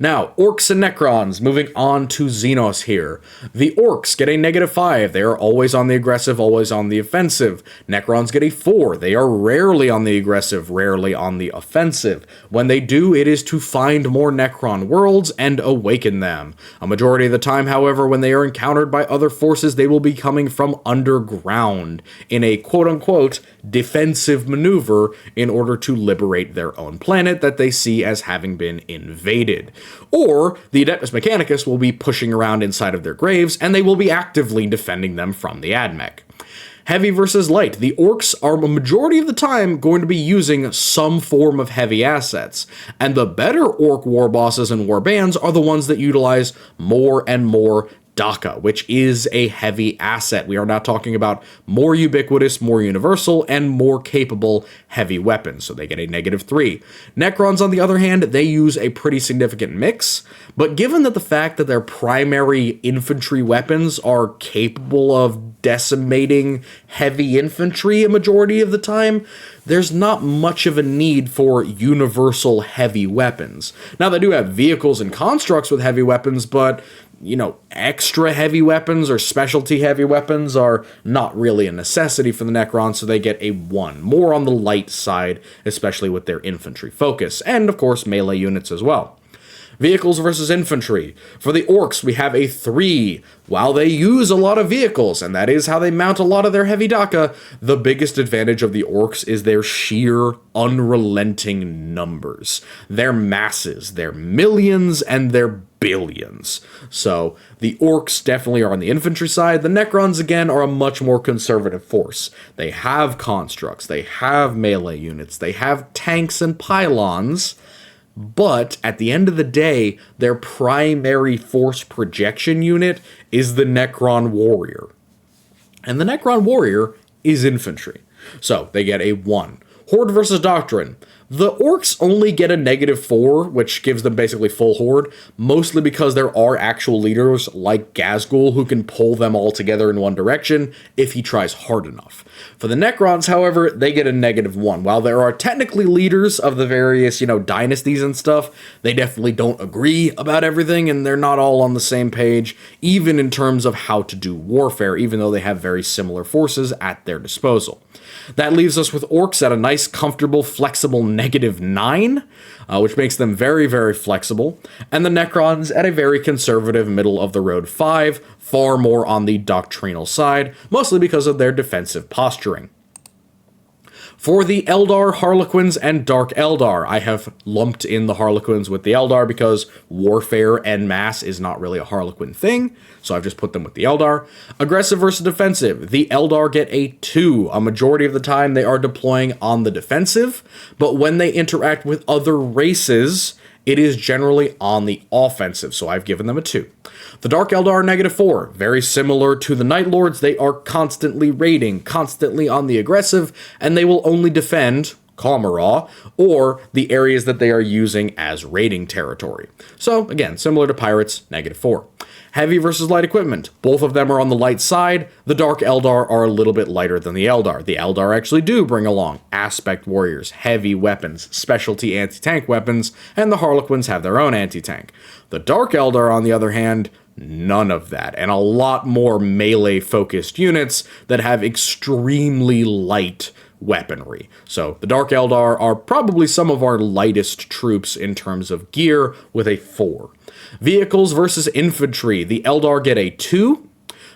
Now, Orcs and Necrons, moving on to Xenos here. The Orcs get a -5. They are always on the aggressive, always on the offensive. Necrons get a 4. They are rarely on the aggressive, rarely on the offensive. When they do, it is to find more Necron worlds and awaken them. A majority of the time, however, when they are encountered by other forces, they will be coming from underground in a quote-unquote defensive maneuver in order to liberate their own planet that they see as having been invaded. Or the Adeptus Mechanicus will be pushing around inside of their graves, and they will be actively defending them from the AdMech. Heavy versus light. The Orcs are a majority of the time going to be using some form of heavy assets, and the better Orc war bosses and war bands are the ones that utilize more and more DACA, which is a heavy asset. We are now talking about more ubiquitous, more universal, and more capable heavy weapons, so they get a -3. Necrons, on the other hand, they use a pretty significant mix, but given that the fact that their primary infantry weapons are capable of decimating heavy infantry a majority of the time, there's not much of a need for universal heavy weapons. Now, they do have vehicles and constructs with heavy weapons, but extra heavy weapons or specialty heavy weapons are not really a necessity for the Necrons, so they get a 1. More on the light side, especially with their infantry focus, and of course melee units as well. Vehicles versus infantry. For the Orcs, we have a 3. While they use a lot of vehicles, and that is how they mount a lot of their heavy DACA, the biggest advantage of the Orcs is their sheer, unrelenting numbers. Their masses, their millions, and their billions. So, the Orcs definitely are on the infantry side. The Necrons, again, are a much more conservative force. They have constructs, they have melee units, they have tanks and pylons, but at the end of the day, their primary force projection unit is the Necron Warrior. And the Necron Warrior is infantry. So they get a 1. Horde versus Doctrine. The Orcs only get a -4, which gives them basically full Horde, mostly because there are actual leaders like Ghazghul who can pull them all together in one direction if he tries hard enough. For the Necrons, however, they get a -1. While there are technically leaders of the various, dynasties and stuff, they definitely don't agree about everything, and they're not all on the same page, even in terms of how to do warfare, even though they have very similar forces at their disposal. That leaves us with Orcs at a nice, comfortable, flexible -9, which makes them very, very flexible, and the Necrons at a very conservative, middle-of-the-road 5, far more on the doctrinal side, mostly because of their defensive posturing. For the Eldar, Harlequins, and Dark Eldar, I have lumped in the Harlequins with the Eldar because warfare en masse is not really a Harlequin thing, so I've just put them with the Eldar. Aggressive versus defensive, the Eldar get a 2. A majority of the time they are deploying on the defensive, but when they interact with other races, it is generally on the offensive, so I've given them a 2. The Dark Eldar are -4. Very similar to the Night Lords, they are constantly raiding, constantly on the aggressive, and they will only defend Kamara, or the areas that they are using as raiding territory. So, again, similar to Pirates, -4. Heavy versus light equipment. Both of them are on the light side. The Dark Eldar are a little bit lighter than the Eldar. The Eldar actually do bring along aspect warriors, heavy weapons, specialty anti-tank weapons, and the Harlequins have their own anti-tank. The Dark Eldar, on the other hand, none of that, and a lot more melee-focused units that have extremely light weaponry. So the Dark Eldar are probably some of our lightest troops in terms of gear, with a 4. Vehicles versus infantry. The Eldar get a 2,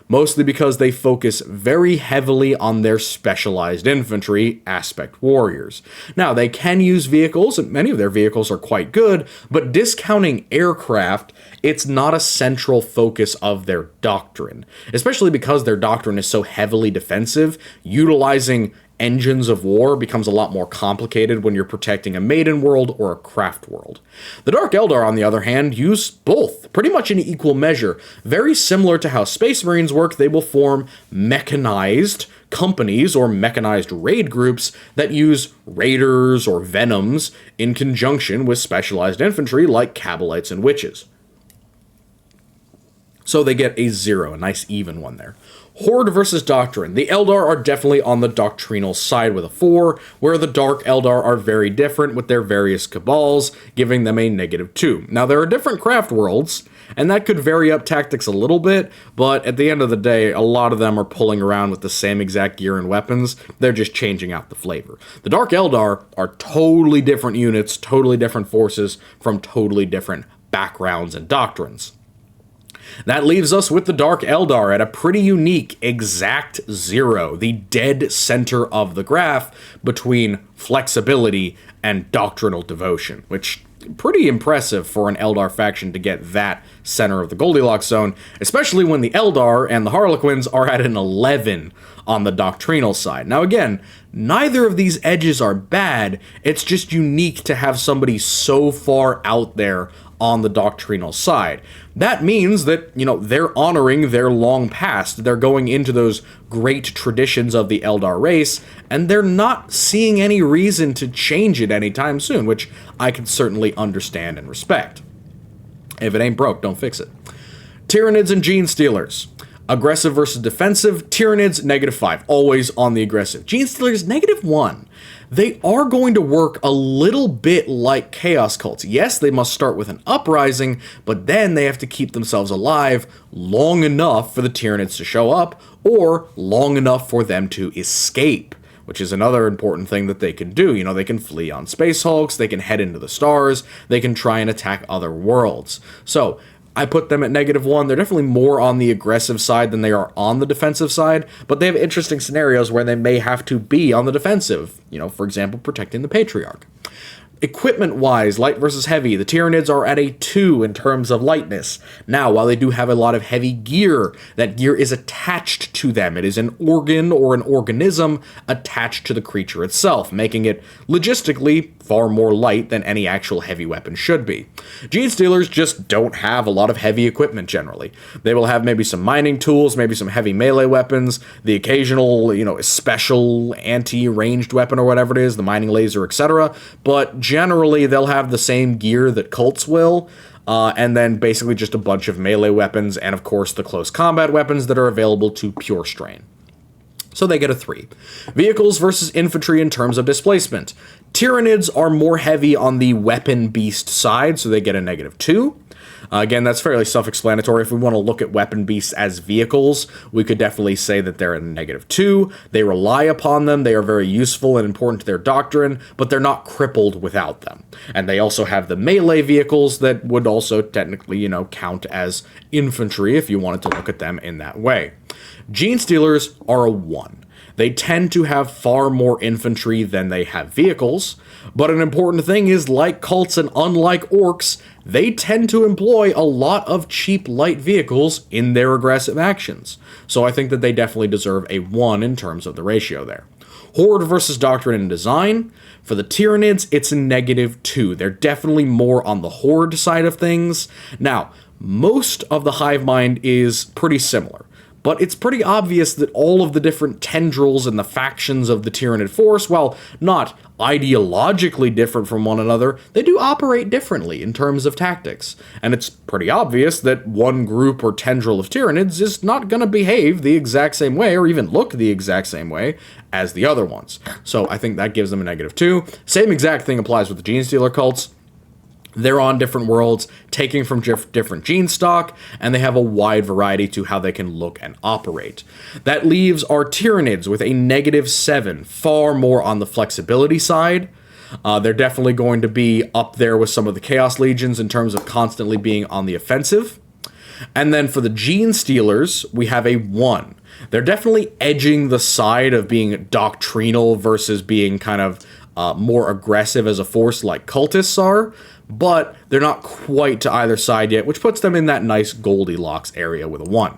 mostly because they focus very heavily on their specialized infantry, aspect warriors. Now, they can use vehicles, and many of their vehicles are quite good, but discounting aircraft, it's not a central focus of their doctrine, especially because their doctrine is so heavily defensive. Utilizing engines of war becomes a lot more complicated when you're protecting a maiden world or a craft world. The Dark Eldar, on the other hand, use both, pretty much in equal measure. Very similar to how Space Marines work, they will form mechanized companies or mechanized raid groups that use raiders or venoms in conjunction with specialized infantry like Cabalites and Witches. So they get a 0, a nice even one there. Horde versus Doctrine. The Eldar are definitely on the doctrinal side with a 4, where the Dark Eldar are very different with their various cabals, giving them a -2. Now, there are different craft worlds, and that could vary up tactics a little bit, but at the end of the day, a lot of them are pulling around with the same exact gear and weapons. They're just changing out the flavor. The Dark Eldar are totally different units, totally different forces from totally different backgrounds and doctrines. That leaves us with the Dark Eldar at a pretty unique exact 0, the dead center of the graph between flexibility and doctrinal devotion, which pretty impressive for an Eldar faction to get that center of the Goldilocks zone, especially when the Eldar and the Harlequins are at an 11 on the doctrinal side. Now again, neither of these edges are bad, it's just unique to have somebody so far out there on the doctrinal side. That means that, they're honoring their long past. They're going into those great traditions of the Eldar race, and they're not seeing any reason to change it anytime soon, which I can certainly understand and respect. If it ain't broke, don't fix it. Tyranids and Genestealers. Aggressive versus defensive. Tyranids, -5. Always on the aggressive. Genestealers, -1. They are going to work a little bit like Chaos Cults. Yes, they must start with an uprising, but then they have to keep themselves alive long enough for the Tyranids to show up, or long enough for them to escape, which is another important thing that they can do. They can flee on Space Hulks, they can head into the stars, they can try and attack other worlds. So, I put them at -1. They're definitely more on the aggressive side than they are on the defensive side, but they have interesting scenarios where they may have to be on the defensive. For example, protecting the Patriarch. Equipment-wise, light versus heavy, the Tyranids are at a 2 in terms of lightness. Now, while they do have a lot of heavy gear, that gear is attached to them. It is an organ or an organism attached to the creature itself, making it logistically far more light than any actual heavy weapon should be. Genestealers just don't have a lot of heavy equipment generally. They will have maybe some mining tools, maybe some heavy melee weapons, the occasional, special anti-ranged weapon or whatever it is, the mining laser, etc., but generally they'll have the same gear that cults will, and then basically just a bunch of melee weapons, and of course the close combat weapons that are available to pure strain. So they get a 3. Vehicles versus infantry in terms of displacement. Tyranids are more heavy on the weapon beast side, so they get a -2. Again, that's fairly self-explanatory. If we want to look at weapon beasts as vehicles, we could definitely say that they're a -2. They rely upon them, they are very useful and important to their doctrine, but they're not crippled without them. And they also have the melee vehicles that would also technically, count as infantry if you wanted to look at them in that way. Genestealers are a 1. They tend to have far more infantry than they have vehicles, but an important thing is, like cults and unlike orcs, they tend to employ a lot of cheap light vehicles in their aggressive actions. So I think that they definitely deserve a 1 in terms of the ratio there. Horde versus Doctrine and Design. For the Tyranids, it's a -2. They're definitely more on the Horde side of things. Now, most of the hive mind is pretty similar, but it's pretty obvious that all of the different tendrils and the factions of the Tyranid force, while not ideologically different from one another, they do operate differently in terms of tactics. And it's pretty obvious that one group or tendril of Tyranids is not going to behave the exact same way or even look the exact same way as the other ones. So I think that gives them a -2. Same exact thing applies with the Genestealer cults. They're on different worlds, taking from different gene stock, and they have a wide variety to how they can look and operate. That leaves our Tyranids with a -7, far more on the flexibility side. They're definitely going to be up there with some of the Chaos Legions in terms of constantly being on the offensive. And then for the Genestealers, we have a 1. They're definitely edging the side of being doctrinal versus being kind of more aggressive as a force like cultists are, but they're not quite to either side yet, which puts them in that nice Goldilocks area with a 1.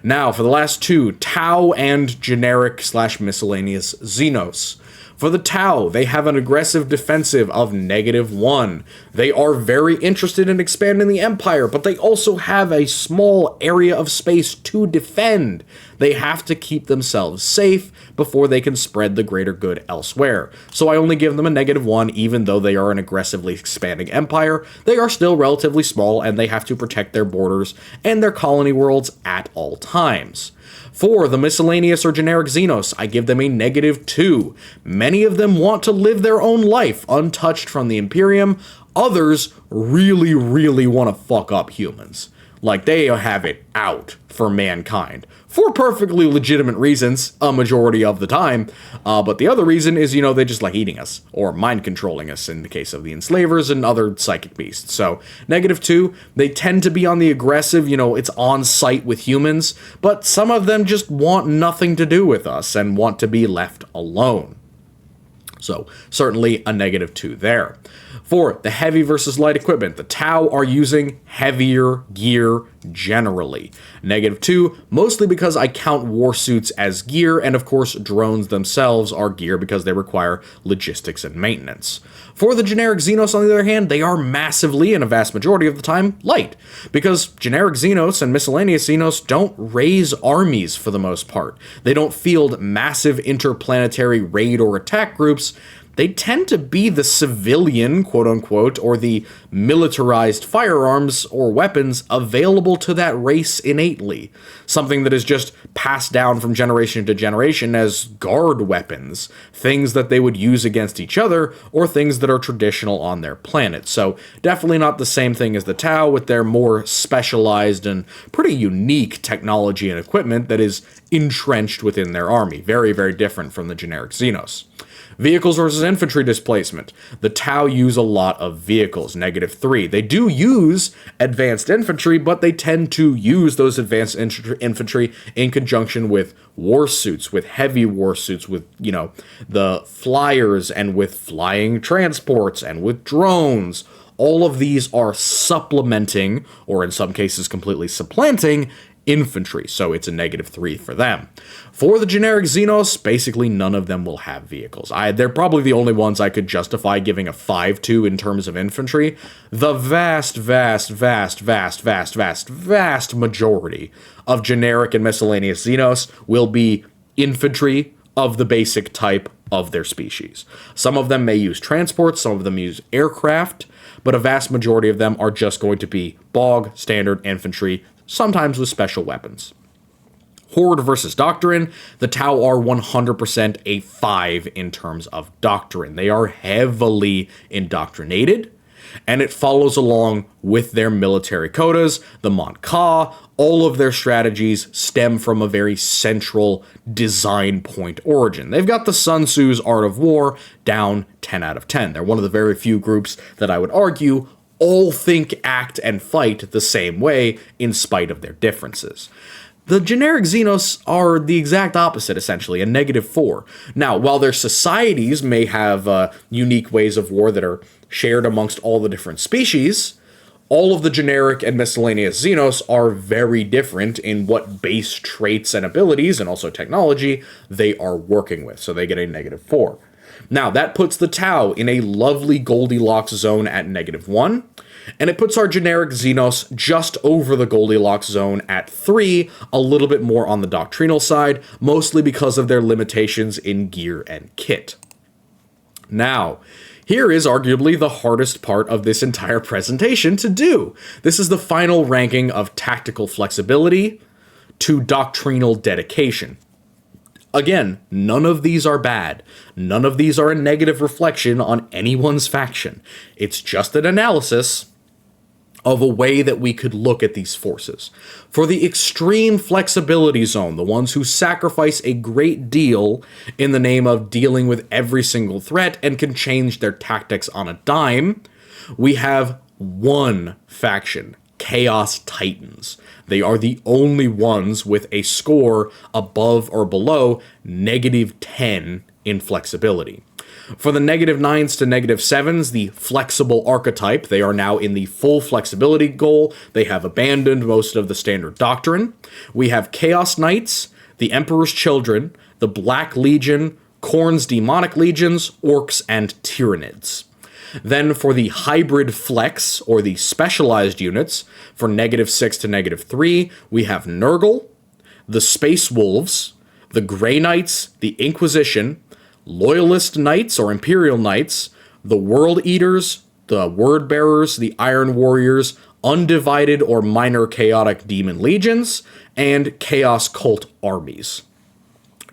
Now, for the last 2, Tau and generic/miscellaneous Xenos. For the Tau, they have an aggressive defensive of -1. They are very interested in expanding the Empire, but they also have a small area of space to defend. They have to keep themselves safe before they can spread the greater good elsewhere. So I only give them a -1, even though they are an aggressively expanding empire. They are still relatively small, and they have to protect their borders and their colony worlds at all times. For the miscellaneous or generic Xenos, I give them a -2. Many of them want to live their own life, untouched from the Imperium. Others really, really want to fuck up humans. Like, they have it out for mankind. For perfectly legitimate reasons, a majority of the time. But the other reason is, they just like eating us, or mind-controlling us in the case of the Enslavers and other psychic beasts. So, -2, they tend to be on the aggressive, it's on site with humans, but some of them just want nothing to do with us and want to be left alone. So, certainly a -2 there. For the heavy versus light equipment, the Tau are using heavier gear generally. -2, mostly because I count war suits as gear, and of course drones themselves are gear because they require logistics and maintenance. For the generic Xenos, on the other hand, they are massively, and a vast majority of the time, light, because generic Xenos and miscellaneous Xenos don't raise armies for the most part. They don't field massive interplanetary raid or attack groups. They tend to be the civilian, quote-unquote, or the militarized firearms or weapons available to that race innately. Something that is just passed down from generation to generation as guard weapons, things that they would use against each other, or things that are traditional on their planet. So definitely not the same thing as the Tau with their more specialized and pretty unique technology and equipment that is entrenched within their army. Very, very different from the generic Xenos. Vehicles versus infantry displacement. The Tau use a lot of vehicles, -3. They do use advanced infantry, but they tend to use those advanced infantry in conjunction with war suits, with heavy war suits, with, the flyers, and with flying transports, and with drones. All of these are supplementing, or in some cases completely supplanting, infantry, so it's a -3 for them. For the generic Xenos, basically none of them will have vehicles. They're probably the only ones I could justify giving a 5 to in terms of infantry. The vast majority of generic and miscellaneous Xenos will be infantry of the basic type of their species. Some of them may use transports, some of them use aircraft, but a vast majority of them are just going to be bog standard infantry, sometimes with special weapons. Horde versus Doctrine, the Tau are 100% a 5 in terms of Doctrine. They are heavily indoctrinated, and it follows along with their military codas, the Mon Ka. All of their strategies stem from a very central design point origin. They've got the Sun Tzu's Art of War down 10 out of 10. They're one of the very few groups that I would argue all think, act, and fight the same way in spite of their differences. The generic Xenos are the exact opposite, essentially, a -4. Now, while their societies may have unique ways of war that are shared amongst all the different species, all of the generic and miscellaneous Xenos are very different in what base traits and abilities, and also technology, they are working with, so they get a -4. Now, that puts the Tau in a lovely Goldilocks zone at -1, and it puts our generic Xenos just over the Goldilocks zone at 3, a little bit more on the doctrinal side, mostly because of their limitations in gear and kit. Now, here is arguably the hardest part of this entire presentation to do. This is the final ranking of tactical flexibility to doctrinal dedication. Again, none of these are bad. None of these are a negative reflection on anyone's faction. It's just an analysis of a way that we could look at these forces. For the extreme flexibility zone, the ones who sacrifice a great deal in the name of dealing with every single threat and can change their tactics on a dime, we have one faction, Chaos Titans. They are the only ones with a score above or below -10 in flexibility. For the -9s to -7s, the flexible archetype, they are now in the full flexibility goal. They have abandoned most of the standard doctrine. We have Chaos Knights, the Emperor's Children, the Black Legion, Khorne's Demonic Legions, Orcs, and Tyranids. Then for the hybrid flex, or the specialized units, for -6 to -3, we have Nurgle, the Space Wolves, the Grey Knights, the Inquisition, Loyalist Knights or Imperial Knights, the World Eaters, the Word Bearers, the Iron Warriors, Undivided or Minor Chaotic Demon Legions, and Chaos Cult Armies.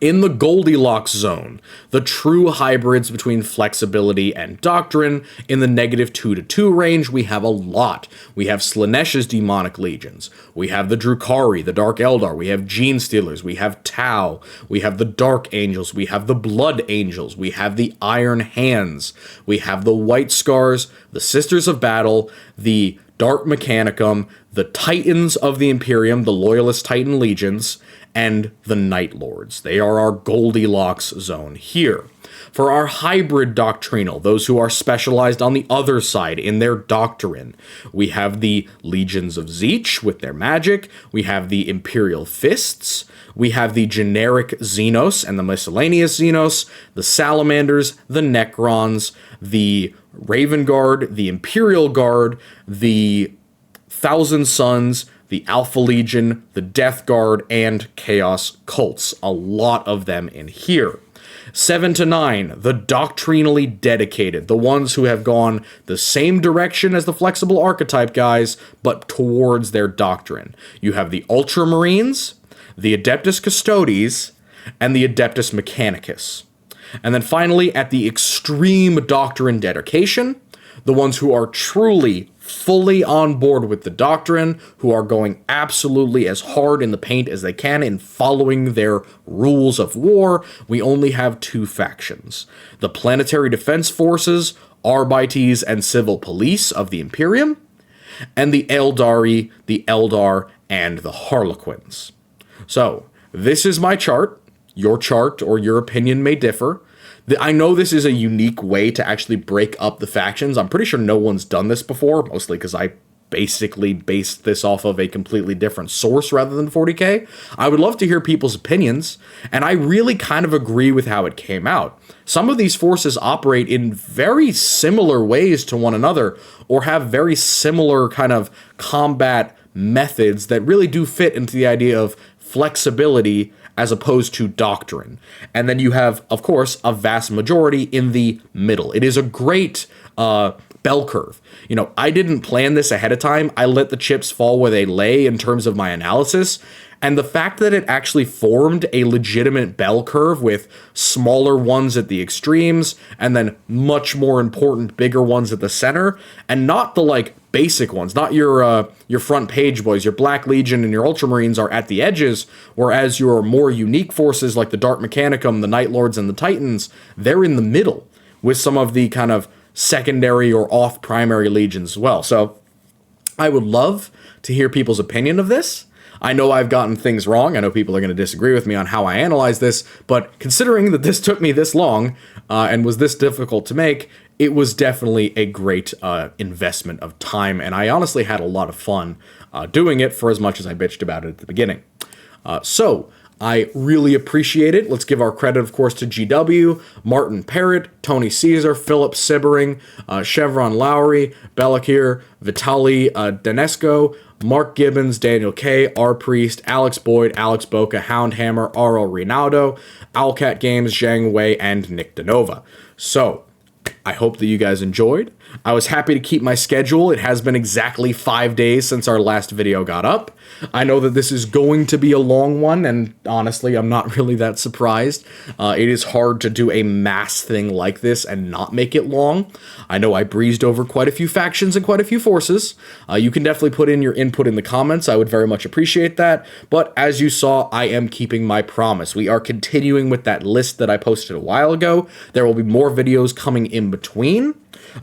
In the Goldilocks zone, the true hybrids between flexibility and doctrine, in the -2 to 2 range, we have a lot. We have Slaaneish's Demonic Legions. We have the Drukhari, the Dark Eldar. We have Genestealers. We have Tau. We have the Dark Angels. We have the Blood Angels. We have the Iron Hands. We have the White Scars, the Sisters of Battle, the Dark Mechanicum, the Titans of the Imperium, the Loyalist Titan Legions, and the Night Lords. They are our Goldilocks zone here. For our hybrid doctrinal, those who are specialized on the other side in their doctrine, we have the Legions of Tzeentch with their magic, we have the Imperial Fists, we have the generic Xenos and the miscellaneous Xenos, the Salamanders, the Necrons, the Raven Guard, the Imperial Guard, the Thousand Sons, the Alpha Legion, the Death Guard, and Chaos Cults. A lot of them in here. 7 to 9, the doctrinally dedicated, the ones who have gone the same direction as the flexible archetype guys, but towards their doctrine. You have the Ultramarines, the Adeptus Custodes, and the Adeptus Mechanicus. And then finally, at the extreme doctrine dedication, the ones who are truly fully on board with the doctrine, who are going absolutely as hard in the paint as they can in following their rules of war, we only have 2 factions. The Planetary Defense Forces, Arbites, and Civil Police of the Imperium, and the Eldari, the Eldar, and the Harlequins. So, this is my chart. Your chart or your opinion may differ. I know this is a unique way to actually break up the factions. I'm pretty sure no one's done this before, mostly because I basically based this off of a completely different source rather than 40K. I would love to hear people's opinions, and I really kind of agree with how it came out. Some of these forces operate in very similar ways to one another, or have very similar kind of combat methods that really do fit into the idea of flexibility as opposed to doctrine. And then you have, of course, a vast majority in the middle. It is a great bell curve. You know, I didn't plan this ahead of time. I let the chips fall where they lay in terms of my analysis. And the fact that it actually formed a legitimate bell curve with smaller ones at the extremes and then much more important, bigger ones at the center, and not the like basic ones, not your front page boys. Your Black Legion and your Ultramarines are at the edges, whereas your more unique forces like the Dark Mechanicum, the Night Lords, and the Titans, they're in the middle with some of the kind of secondary or off primary legions as well. So I would love to hear people's opinion of this. I know I've gotten things wrong. I know people are going to disagree with me on how I analyze this, but considering that this took me this long and was this difficult to make, it was definitely a great investment of time, and I honestly had a lot of fun doing it for as much as I bitched about it at the beginning. So, I really appreciate it. Let's give our credit, of course, to GW, Martin Parrott, Tony Caesar, Philip Sibbering, Chevron Lowry, Belakir, Vitaly Denesco, Mark Gibbons, Daniel K, R Priest, Alex Boyd, Alex Boca, Houndhammer, R.O. Rinaldo, Owlcat Games, Zhang Wei, and Nick DeNova. So, I hope that you guys enjoyed. I was happy to keep my schedule. It has been exactly 5 days since our last video got up. I know that this is going to be a long one, and honestly, I'm not really that surprised. It is hard to do a mass thing like this and not make it long. I know I breezed over quite a few factions and quite a few forces. You can definitely put in your input in the comments. I would very much appreciate that. But as you saw, I am keeping my promise. We are continuing with that list that I posted a while ago. There will be more videos coming in between.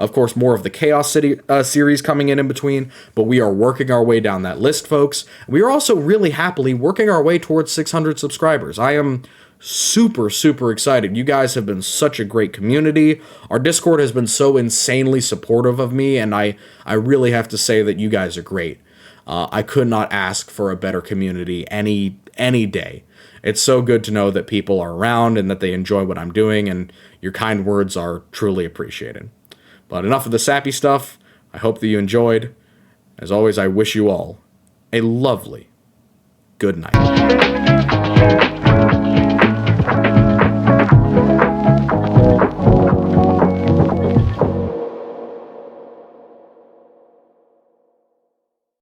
Of course, more of the Chaos City series coming in between, but we are working our way down that list, folks. We are also really happily working our way towards 600 subscribers. I am super, super excited. You guys have been such a great community. Our Discord has been so insanely supportive of me, and I really have to say that you guys are great. I could not ask for a better community any day. It's so good to know that people are around and that they enjoy what I'm doing, and your kind words are truly appreciated. But enough of the sappy stuff. I hope that you enjoyed. As always, I wish you all a lovely good night.